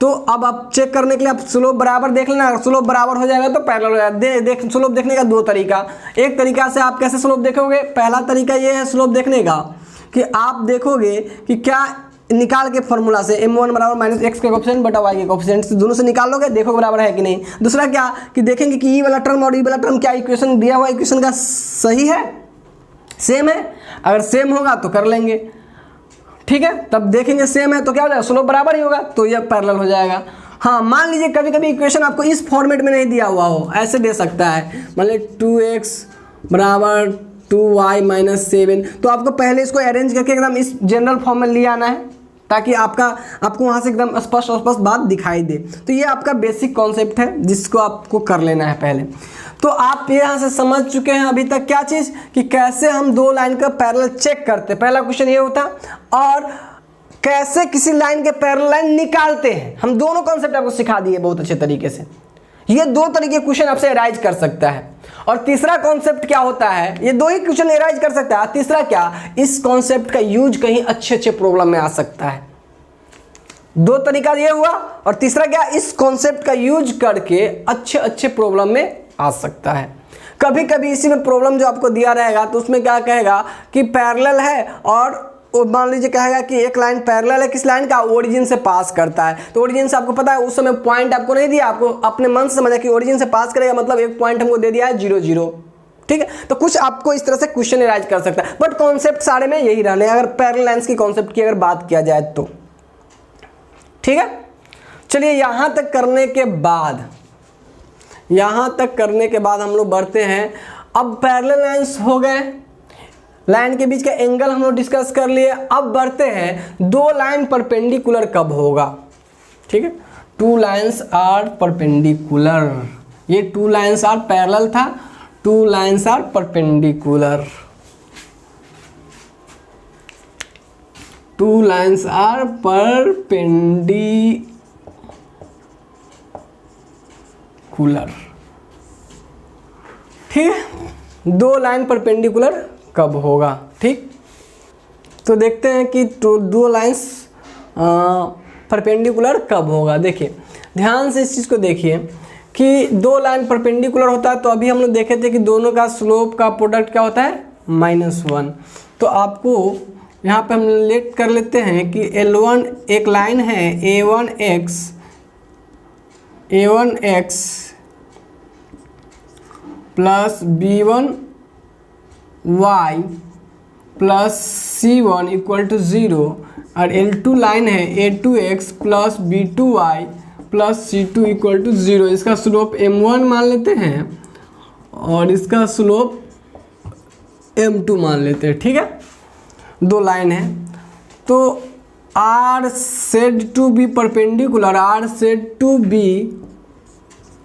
तो अब आप चेक करने के लिए आप स्लोप बराबर देख लेना, अगर स्लोप बराबर हो जाएगा तो पैरेलल हो जाएगा। स्लोप देखने का 2 तरीका। एक तरीका से आप कैसे स्लोप देखोगे, पहला तरीका ये है स्लोप देखने का कि आप देखोगे कि क्या निकाल के फॉर्मूला से m1 बराबर माइनस एक्स का कोफिशिएंट बटा y के कोफिशिएंट से दोनों से निकाल लोगे, देखो बराबर है कि नहीं। दूसरा क्या कि देखेंगे कि ई वाला टर्म और ई वाला टर्म क्या इक्वेशन दिया हुआ इक्वेशन का सही है, सेम है। अगर सेम होगा तो कर लेंगे, ठीक है। तब देखेंगे सेम है तो क्या हो जाएगा, स्लोप बराबर ही होगा, तो यह पैरेलल हो जाएगा। हाँ, मान लीजिए कभी कभी इक्वेशन आपको इस फॉर्मेट में नहीं दिया हुआ हो, ऐसे दे सकता है, मान लीजिए 2x बराबर 2y माइनस 7, तो आपको पहले इसको अरेंज करके एकदम इस जनरल फॉर्म में ले आना है ताकि आपको वहाँ से एकदम स्पष्ट बात दिखाई दे। तो ये आपका बेसिक कॉन्सेप्ट है जिसको आपको कर लेना है पहले। तो आप यहाँ से समझ चुके हैं अभी तक क्या चीज़ कि कैसे हम दो लाइन का पैरेलल चेक करते हैं, पहला क्वेश्चन ये होता, और कैसे किसी लाइन के पैरेलल लाइन निकालते हैं। हम दोनों कॉन्सेप्ट आपको सिखा दिए बहुत अच्छे तरीके से। ये दो तरीके क्वेश्चन आपसे एराइज कर सकता है। और तीसरा कॉन्सेप्ट क्या होता है, ये दो ही क्वेश्चन एराइज कर सकता है। तीसरा क्या, इस कॉन्सेप्ट का यूज कहीं अच्छे प्रॉब्लम में आ सकता है। दो तरीका ये हुआ, और तीसरा क्या, इस कॉन्सेप्ट का यूज करके अच्छे प्रॉब्लम में आ सकता है। कभी कभी इसी में प्रॉब्लम जो आपको दिया रहेगा तो उसमें क्या कहेगा कि पैरेलल है, और मान लीजिए कहेगा कि एक लाइन पैरेलल है, किस लाइन का, ओरिजिन से पास करता है। तो ओरिजिन से आपको पता है उस समय पॉइंट आपको नहीं दिया, आपको अपने मन से समझा कि ओरिजिन से पास करेगा मतलब एक पॉइंट हमको दे दिया है 0 0, ठीक है। तो कुछ आपको इस तरह से क्वेश्चन एराइज कर सकता है, बट कॉन्सेप्ट सारे में यही रहने अगर पैरेलल लाइंस की कॉन्सेप्ट की अगर बात किया जाए तो, ठीक है। चलिए यहां तक करने के बाद हम लोग बढ़ते हैं। अब पैरेलल लाइंस हो गए, लाइन के बीच का एंगल हम लोग डिस्कस कर लिए। अब बढ़ते हैं दो लाइन परपेंडिकुलर कब होगा, ठीक है। टू लाइंस आर परपेंडिकुलर, ये टू लाइंस आर पैरेलल था, two lines are perpendicular, two lines are perpendicular, ठीक है। दो लाइन परपेंडिकुलर कब होगा, ठीक। तो देखते हैं कि दो लाइंस परपेंडिकुलर कब होगा। देखिए ध्यान से इस चीज़ को देखिए कि दो लाइन परपेंडिकुलर होता है तो अभी हम लोग देखे थे कि दोनों का स्लोप का प्रोडक्ट क्या होता है, -1। तो आपको यहाँ पे हम लेट कर लेते हैं कि L1 एक लाइन है A1x plus B1y plus C1 equal to 0, और L2 लाइन है A2x plus B2y plus C2 equal to 0। इसका स्लोप M1 मान लेते हैं और इसका स्लोप M2 मान लेते हैं, ठीक है। दो लाइन है तो R said to be perpendicular, R said to be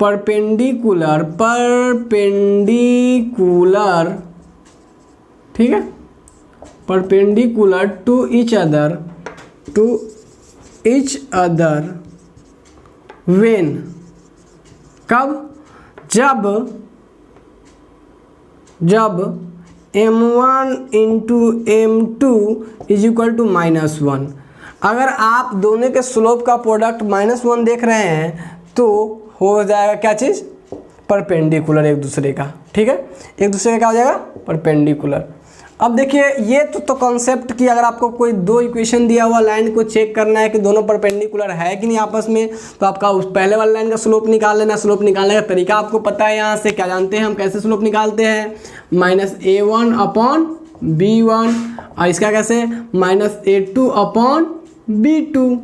perpendicular, ठीक है, perpendicular to each other when, कब, जब m1 into m2 is equal to -1। अगर आप दोनों के स्लोप का प्रोडक्ट -1 देख रहे हैं तो हो जाएगा क्या चीज़, परपेंडिकुलर एक दूसरे का, ठीक है। एक दूसरे का क्या हो जाएगा, परपेंडिकुलर। अब देखिए ये तो कॉन्सेप्ट की अगर आपको कोई दो इक्वेशन दिया हुआ लाइन को चेक करना है कि दोनों परपेंडिकुलर है कि नहीं आपस में, तो आपका उस पहले वाली लाइन का स्लोप निकाल लेना। स्लोप निकालने का तरीका आपको पता है, यहाँ से क्या जानते हैं हम कैसे स्लोप निकालते हैं, -a1/b1, और इसका कैसे -a2/b2।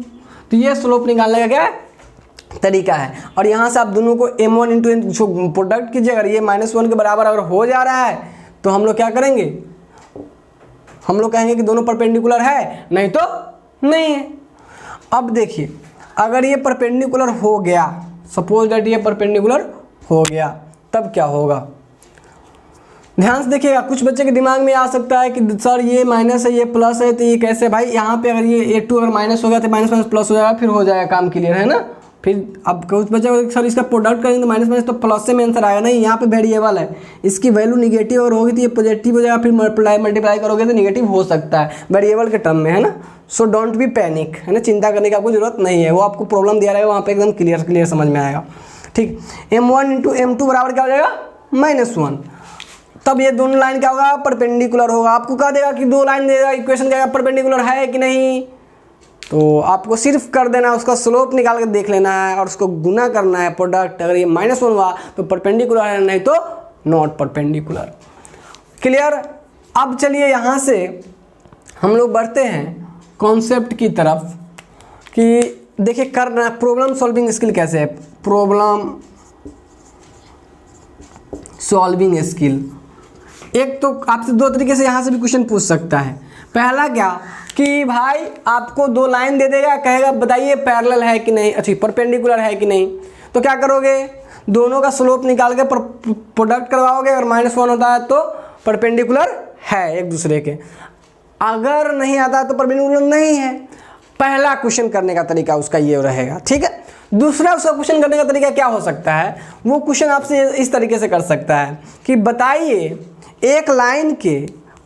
तो ये स्लोप निकालने का क्या तरीका है। और यहाँ से आप दोनों को m1 इंटू जो प्रोडक्ट कीजिए, अगर ये -1 के बराबर अगर हो जा रहा है तो हम लोग क्या करेंगे, हम लोग कहेंगे कि दोनों परपेंडिकुलर है, नहीं तो नहीं है। अब देखिए अगर ये परपेंडिकुलर हो गया, सपोज दैट ये परपेंडिकुलर हो गया, तब क्या होगा, ध्यान से देखिएगा। कुछ बच्चे के दिमाग में आ सकता है कि सर ये माइनस है ये प्लस है तो ये कैसे, भाई यहाँ पे अगर ये A2 अगर माइनस हो गया तो माइनस प्लस हो जाएगा, फिर हो जाएगा, काम क्लियर है ना। फिर अब कुछ बच्चे सर इसका प्रोडक्ट करेंगे तो माइनस तो प्लस से में आंसर आएगा, नहीं, यहाँ पे वेरिएबल है, इसकी वैल्यू निगेटिव अगर होगी तो ये पॉजिटिव हो जाएगा, फिर मल्टीप्लाई करोगे तो निगेटिव हो सकता है वेरिएबल के टर्म में, है ना। सो डोंट बी पैनिक, है ना, चिंता करने की आपको जरूरत नहीं है। वो आपको प्रॉब्लम दिया रहेगा वहाँ पे एकदम क्लियर समझ में आएगा, ठीक। m1 इंटू m2 बराबर क्या हो जाएगा, -1। तब ये दोनों लाइन क्या होगा, परपेंडिकुलर होगा। आपको कहा देगा कि दो लाइन देगा, इक्वेशन क्या परपेंडिकुलर है कि नहीं, तो आपको सिर्फ कर देना है, उसका स्लोप निकाल के देख लेना है और उसको गुना करना है प्रोडक्ट। अगर ये -1 हुआ तो परपेंडिकुलर है, नहीं तो नॉट परपेंडिकुलर। क्लियर। अब चलिए यहाँ से हम लोग बढ़ते हैं कॉन्सेप्ट की तरफ कि देखिए करना प्रॉब्लम सॉल्विंग स्किल कैसे है। प्रॉब्लम सॉल्विंग स्किल, एक तो आपसे दो तरीके से यहाँ से भी क्वेश्चन पूछ सकता है। पहला क्या कि भाई आपको दो लाइन दे देगा, कहेगा बताइए पैरेलल है कि नहीं, अच्छी परपेंडिकुलर है कि नहीं। तो क्या करोगे, दोनों का स्लोप निकाल के प्रोडक्ट करवाओगे, अगर -1 होता है तो परपेंडिकुलर है एक दूसरे के, अगर नहीं आता तो परपेंडिकुलर नहीं है। पहला क्वेश्चन करने का तरीका उसका ये रहेगा, ठीक है। दूसरा उसका क्वेश्चन करने का तरीका क्या हो सकता है, वो क्वेश्चन आपसे इस तरीके से कर सकता है कि बताइए एक लाइन के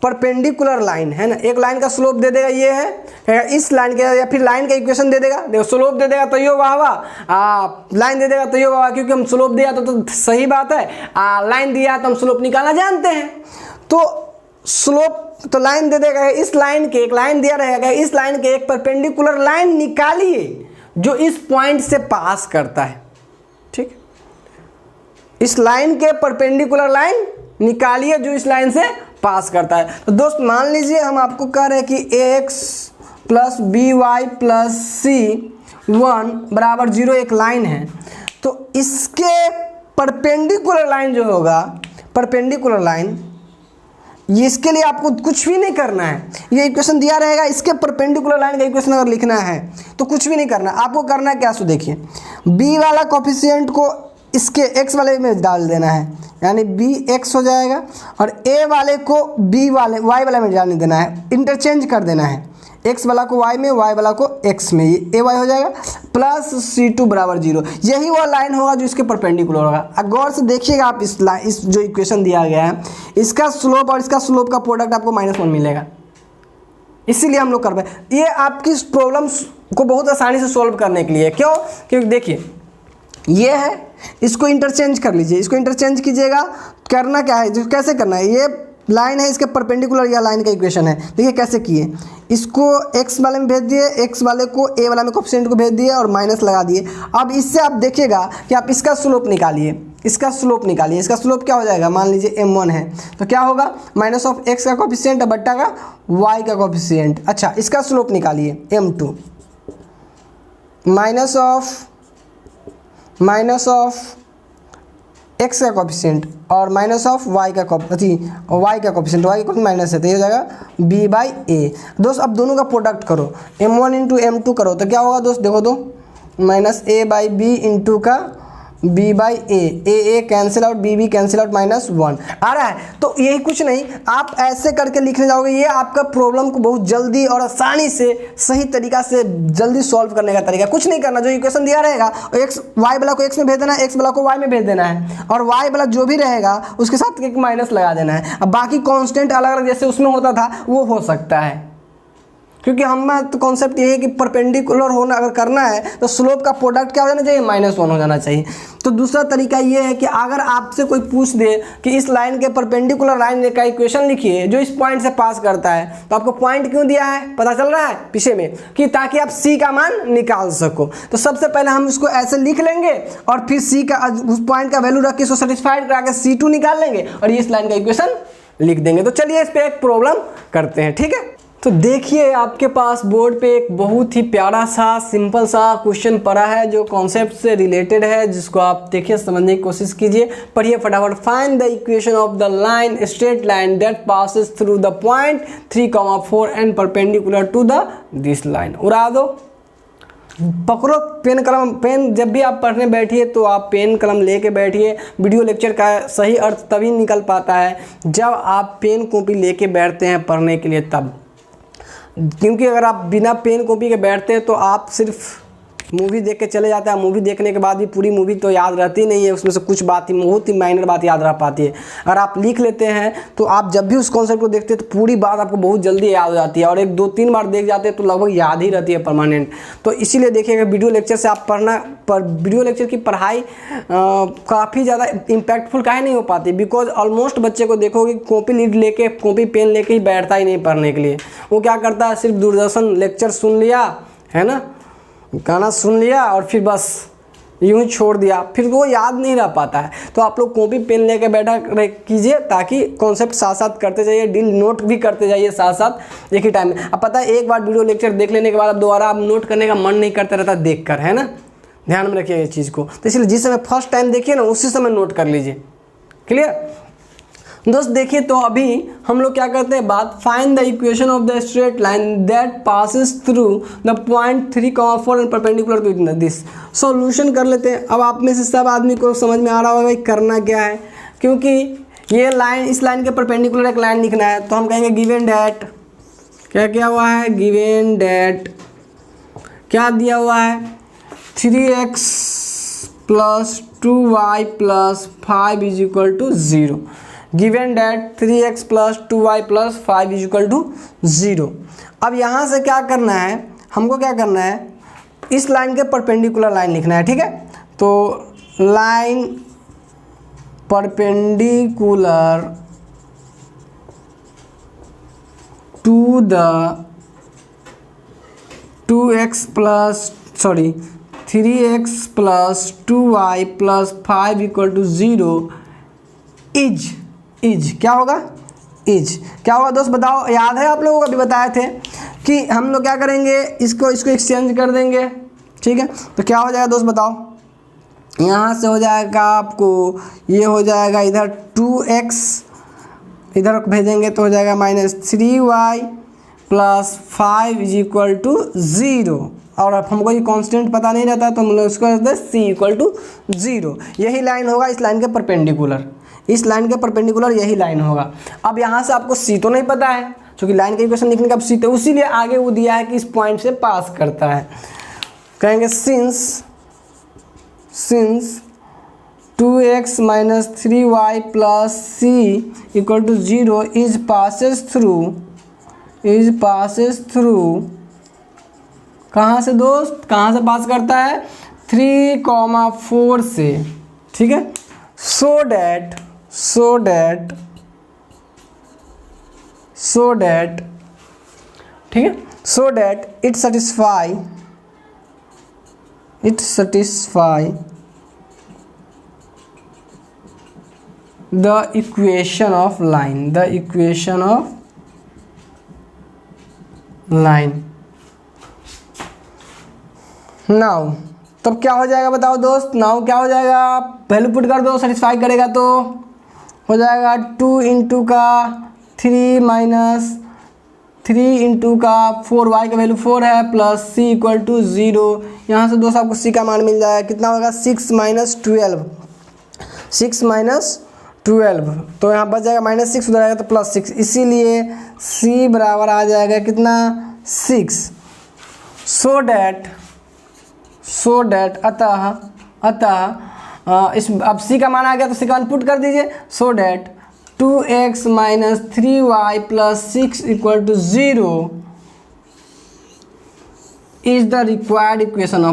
परपेंडिकुलर लाइन है ना, एक लाइन का स्लोप दे देगा ये है, इस लाइन के, या फिर लाइन का इक्वेशन दे देगा, देखो स्लोप दे देगा तो ये वाह वाह, लाइन दे देगा तो ये वाह, क्योंकि हम स्लोप दिया तो सही बात है, लाइन दिया तो हम स्लोप निकालना जानते हैं। तो स्लोप तो लाइन दे देगा, इस लाइन के एक लाइन दिया रहेगा, इस लाइन के एक परपेंडिकुलर लाइन निकालिए जो इस पॉइंट से पास करता है, ठीक। इस लाइन के परपेंडिकुलर लाइन निकालिए जो इस लाइन से पास करता है। तो दोस्त मान लीजिए हम आपको कह रहे हैं कि ax + by + c1 = 0 एक लाइन है, तो इसके परपेंडिकुलर लाइन जो होगा, परपेंडिकुलर लाइन, ये इसके लिए आपको कुछ भी नहीं करना है। ये इक्वेशन दिया रहेगा, इसके परपेंडिकुलर लाइन का इक्वेशन अगर लिखना है तो कुछ भी नहीं करना, आपको करना है क्या, सो देखिए b वाला कोफिशिएंट को इसके x वाले में डाल देना है, यानी bx हो जाएगा, और a वाले को y वाले में डालने देना है, इंटरचेंज कर देना है, x वाला को y में, y वाला को x में, ये ay हो जाएगा, प्लस c2 = 0। यही वो लाइन होगा जो इसके परपेंडिकुलर होगा। अब गौर से देखिएगा आप इस जो इक्वेशन दिया गया है, इसका स्लोप और इसका स्लोप का प्रोडक्ट आपको -1 मिलेगा, इसीलिए हम लोग कर पाए। ये आपकी इस प्रॉब्लम को बहुत आसानी से सॉल्व करने के लिए, क्यों, क्योंकि देखिए ये है, इसको इंटरचेंज कर लीजिए, इसको इंटरचेंज कीजिएगा। करना क्या है, जो कैसे करना है, ये लाइन है, इसके परपेंडिकुलर या लाइन का इक्वेशन है, देखिए कैसे किए, इसको x वाले में भेज दिए, x वाले को a वाला में कोफिशिएंट को भेज दिए और माइनस लगा दिए। अब इससे आप देखिएगा कि आप इसका स्लोप निकालिए, इसका स्लोप निकालिए, इसका स्लोप क्या हो जाएगा, मान लीजिए m1 है तो क्या होगा, -x का कोफिशिएंट बट्टा का y का कोफिशिएंट। अच्छा, इसका स्लोप निकालिए m2 माइनस ऑफ x का कोफिशिएंट और -y का कोफिशिएंट, y का माइनस है तो ये हो जाएगा b/a। दोस्त अब दोनों का प्रोडक्ट करो, m1 × m2 करो तो क्या होगा दोस्त, देखो तो -a/b × का b/a, a cancel out, b cancel out, -1 आ रहा है। तो यही कुछ नहीं, आप ऐसे करके लिखने जाओगे, ये आपका प्रॉब्लम को बहुत जल्दी और आसानी से सही तरीका से जल्दी सॉल्व करने का तरीका। कुछ नहीं करना, जो इक्वेशन दिया रहेगा x y वाला को x में भेज देना है, x वाला को y में भेज देना है, और y वाला जो भी रहेगा उसके साथ एक माइनस लगा देना है। अब बाकी कॉन्स्टेंट अलग अलग जैसे उसमें होता था वो हो सकता है, क्योंकि हमें तो कॉन्सेप्ट ये है कि परपेंडिकुलर होना अगर करना है तो स्लोप का प्रोडक्ट क्या हो जाना चाहिए, -1 हो जाना चाहिए। तो दूसरा तरीका ये है कि अगर आपसे कोई पूछ दे कि इस लाइन के परपेंडिकुलर लाइन का इक्वेशन लिखिए जो इस पॉइंट से पास करता है, तो आपको पॉइंट क्यों दिया है पता चल रहा है पीछे में, कि ताकि आप c का मान निकाल सको। तो सबसे पहले हम इसको ऐसे लिख लेंगे और फिर c का उस पॉइंट का वैल्यू रख के इसको सेटिस्फाइड करा के c2 निकाल लेंगे और ये इस लाइन का इक्वेशन लिख देंगे। तो चलिए इस पे एक प्रॉब्लम करते हैं, ठीक है। तो देखिए आपके पास बोर्ड पे एक बहुत ही प्यारा सा सिंपल सा क्वेश्चन पड़ा है जो कॉन्सेप्ट से रिलेटेड है, जिसको आप देखिए समझने की कोशिश कीजिए, पढ़िए फटाफट। Find the equation of the line straight line that passes through the point 3,4 and perpendicular to the this line. उड़ा दो, पकड़ो पेन कलम। पेन जब भी आप पढ़ने बैठिए तो आप पेन कलम लेके बैठिए। वीडियो लेक्चर का सही अर्थ तभी निकल पाता है जब आप पेन कॉपी लेके बैठते हैं पढ़ने के लिए, तब। क्योंकि अगर आप बिना पेन कॉपी के बैठते हैं तो आप सिर्फ मूवी देख के चले जाते हैं। मूवी देखने के बाद भी पूरी मूवी तो याद रहती नहीं है, उसमें से कुछ बात ही बहुत ही माइनर बात याद रह पाती है। अगर आप लिख लेते हैं तो आप जब भी उस कॉन्सेप्ट को देखते हैं तो पूरी बात आपको बहुत जल्दी याद हो जाती है, और 1-2-3 बार देख जाते हैं तो लगभग याद ही रहती है परमानेंट। तो इसीलिए देखिएगा वीडियो लेक्चर से आप वीडियो लेक्चर की पढ़ाई काफ़ी ज़्यादा इम्पैक्टफुल काहे नहीं हो पाती, बिकॉज ऑलमोस्ट बच्चे को देखोगे कॉपी लीड लेके कॉपी पेन लेके ही बैठता ही नहीं पढ़ने के लिए। वो क्या करता है, सिर्फ दूरदर्शन लेक्चर सुन लिया है ना, गाना सुन लिया और फिर बस यूं ही छोड़ दिया, फिर वो याद नहीं रह पाता है। तो आप लोग कॉपी पेन लेके बैठा कीजिए ताकि कॉन्सेप्ट साथ साथ करते जाइए, डील नोट भी करते जाइए साथ साथ एक ही टाइम में। अब पता है एक बार वीडियो लेक्चर देख लेने के बाद अब दोबारा आप नोट करने का मन नहीं करता रहता देख कर, है ना, ध्यान में रखिए इस चीज़ को। तो इसलिए जिस समय फर्स्ट टाइम देखिए ना उसी समय नोट कर लीजिए। क्लियर दोस्त, देखिए तो अभी हम लोग क्या करते हैं बात, find the equation of the straight line that passes through the point 3,4 and perpendicular to this. Solution कर लेते हैं। अब आप में से सब आदमी को समझ में आ रहा होगा भाई करना क्या है, क्योंकि ये लाइन, इस लाइन के परपेंडिकुलर एक लाइन लिखना है। तो हम कहेंगे गिवन डैट, क्या क्या हुआ है, गिवन डैट क्या दिया हुआ है, 3x + 2y + 5 = 0। Given that 3x + 2y + 5 = 0। अब यहाँ से क्या करना है, हमको क्या करना है, इस लाइन के परपेंडिकुलर लाइन लिखना है। ठीक है, तो line perpendicular to the 3x + 2y + 5 = 0 is क्या होगा, इज क्या होगा दोस्त बताओ, याद है आप लोगों को अभी बताए थे कि हम लोग क्या करेंगे, इसको एक्सचेंज कर देंगे। ठीक है, तो क्या हो जाएगा दोस्त बताओ, यहाँ से हो जाएगा आपको, ये हो जाएगा इधर 2x इधर भेजेंगे तो हो जाएगा -3y + 5 = 0। और अब हमको ये कांस्टेंट पता नहीं रहता तो हम लोग इसको c = 0। यही लाइन होगा इस लाइन के परपेंडिकुलर, इस लाइन के परपेंडिकुलर यही लाइन होगा। अब यहाँ से आपको c तो नहीं पता है क्योंकि लाइन का इक्वेशन लिखने का c तो उसी लिए आगे वो दिया है कि इस पॉइंट से पास करता है। कहेंगे since 2x - 3y + c = 0 is passes through कहाँ से दोस्त, कहाँ से पास करता है, 3,4 से। ठीक है, सो डैट ठीक है, so that it satisfy the equation of line, now तब क्या हो जाएगा बताओ दोस्त, नाउ क्या हो जाएगा, वैल्यू पुट कर दो, सेटिस्फाई करेगा तो हो जाएगा 2 × 3 - 3 × 4y का वैल्यू 4 है + c = 0। यहाँ से दोस्त आपको c का मान मिल जाएगा, कितना होगा 6 - 12, तो यहाँ बच जाएगा -6 उधर आएगा तो +6, इसीलिए c बराबर आ जाएगा कितना 6। सो डैट अतः इस अब c का मान आ गया तो c का मान पुट कर दीजिए। So that 2x - 3y + 6 = 0 is the required equation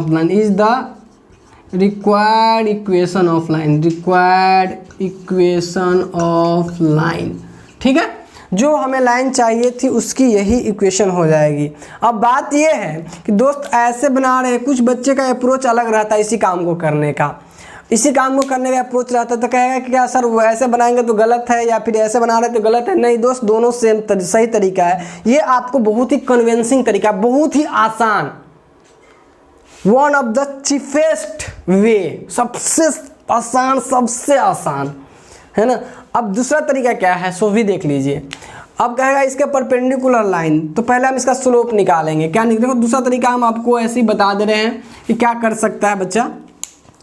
of line. ठीक है, जो हमें लाइन चाहिए थी उसकी यही इक्वेशन हो जाएगी। अब बात यह है कि दोस्त ऐसे बना रहे हैं, कुछ बच्चे का अप्रोच अलग रहता है इसी काम को करने का अप्रोच रहता है, तो कहेगा कि क्या सर वो ऐसे बनाएंगे तो गलत है या फिर ऐसे बना रहे तो गलत है। नहीं दोस्त, दोनों सेम सही तरीका है। ये आपको बहुत ही कन्विंसिंग तरीका, बहुत ही आसान, वन ऑफ द चीफेस्ट वे, सबसे आसान है ना। अब दूसरा तरीका क्या है सो भी देख लीजिए। अब कहेगा इसके परपेंडिकुलर लाइन, तो पहले हम इसका स्लोप निकालेंगे। क्या देखो, दूसरा तरीका हम आपको ऐसे ही बता दे रहे हैं कि क्या कर सकता है बच्चा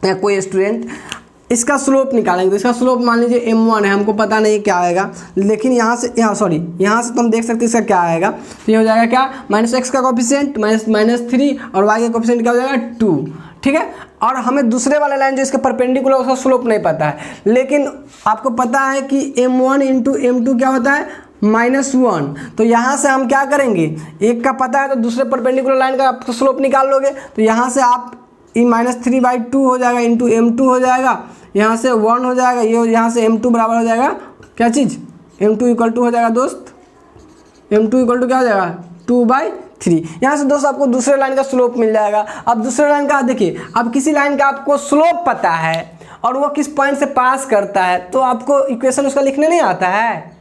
या कोई स्टूडेंट, इसका स्लोप निकालेंगे। तो इसका स्लोप मान लीजिए m1 है, हमको पता नहीं क्या आएगा, लेकिन यहाँ से तो हम देख सकते हैं इसका क्या आएगा। तो ये हो जाएगा क्या, -x का कोफिशिएंट -3 और y का कोफिशिएंट क्या हो जाएगा 2। ठीक है, और हमें दूसरे वाला लाइन जो इसके परपेंडिकुलर उसका स्लोप नहीं पता है, लेकिन आपको पता है कि m1 × m2 क्या होता है -1। तो यहाँ से हम क्या करेंगे, एक का पता है तो दूसरे परपेंडिकुलर लाइन का आप स्लोप निकाल लोगे। तो यहाँ से आप -3/2 हो जाएगा इंटू m2 हो जाएगा, यहाँ से 1 हो जाएगा, ये यहाँ से m2 बराबर हो जाएगा क्या चीज़, m2 = हो जाएगा दोस्त, m2 = क्या हो जाएगा 2/3। यहाँ से दोस्तों आपको दूसरे लाइन का स्लोप मिल जाएगा। अब दूसरे लाइन का देखिए, अब किसी लाइन का आपको स्लोप पता है और वो किस पॉइंट से पास करता है, तो आपको इक्वेशन उसका लिखने नहीं आता है,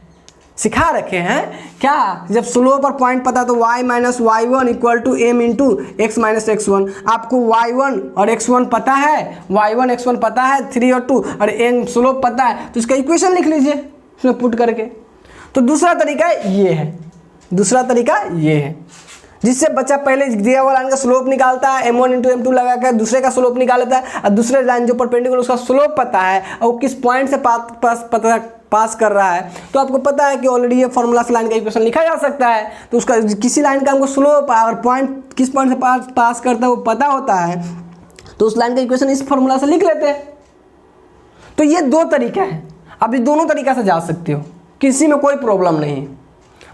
सिखा रखे हैं क्या? जब स्लोप और पॉइंट पता तो y minus y1 equal to m into x minus x1। आपको y1 और x1 पता है, y1 x1 पता है 3 और 2, और m स्लोप पता है, तो इसका इक्वेशन लिख लीजिए उसमें पुट करके। तो दूसरा तरीका ये है, दूसरा तरीका ये है जिससे बच्चा पहले दिया हुआ लाइन का स्लोप निकालता है, m1 इंटू m2 लगा कर दूसरे का स्लोप निकाल लेता है, और दूसरे लाइन जो परपेंडिकुलर उसका स्लोप पता है और वो किस पॉइंट से पास कर रहा है, तो आपको पता है कि ऑलरेडी ये फॉर्मूला से लाइन का इक्वेशन लिखा जा सकता है। तो उसका किसी लाइन का हमको स्लोप और पॉइंट किस पॉइंट से पास करता है वो पता होता है, तो उस लाइन का इक्वेशन इस फॉर्मूला से लिख लेते हैं। तो ये दो तरीका है, आप इस दोनों तरीका से जा सकते हो, किसी में कोई प्रॉब्लम नहीं।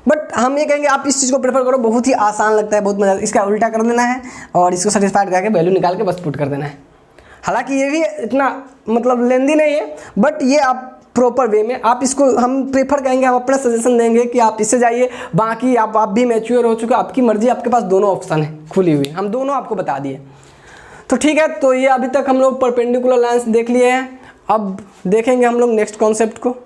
बट हम ये कहेंगे आप इस चीज़ को प्रेफर करो, बहुत ही आसान लगता है, बहुत मजा, इसका उल्टा कर देना है और इसको सेटिस्फाइड करके वैल्यू निकाल के बस पुट कर देना है। हालांकि ये भी इतना मतलब लेंदी नहीं है, बट ये आप प्रॉपर वे में आप इसको हम प्रेफर करेंगे, हम अपना सजेशन देंगे कि आप इससे जाइए। बाकी आप भी मैच्योर हो चुके, आपकी मर्जी, आपके पास दोनों ऑप्शन है खुली हुई, हम दोनों आपको बता दिए। तो ठीक है, तो ये अभी तक हम लोग परपेंडिकुलर लाइन्स देख लिए हैं, अब देखेंगे हम लोग नेक्स्ट कॉन्सेप्ट को।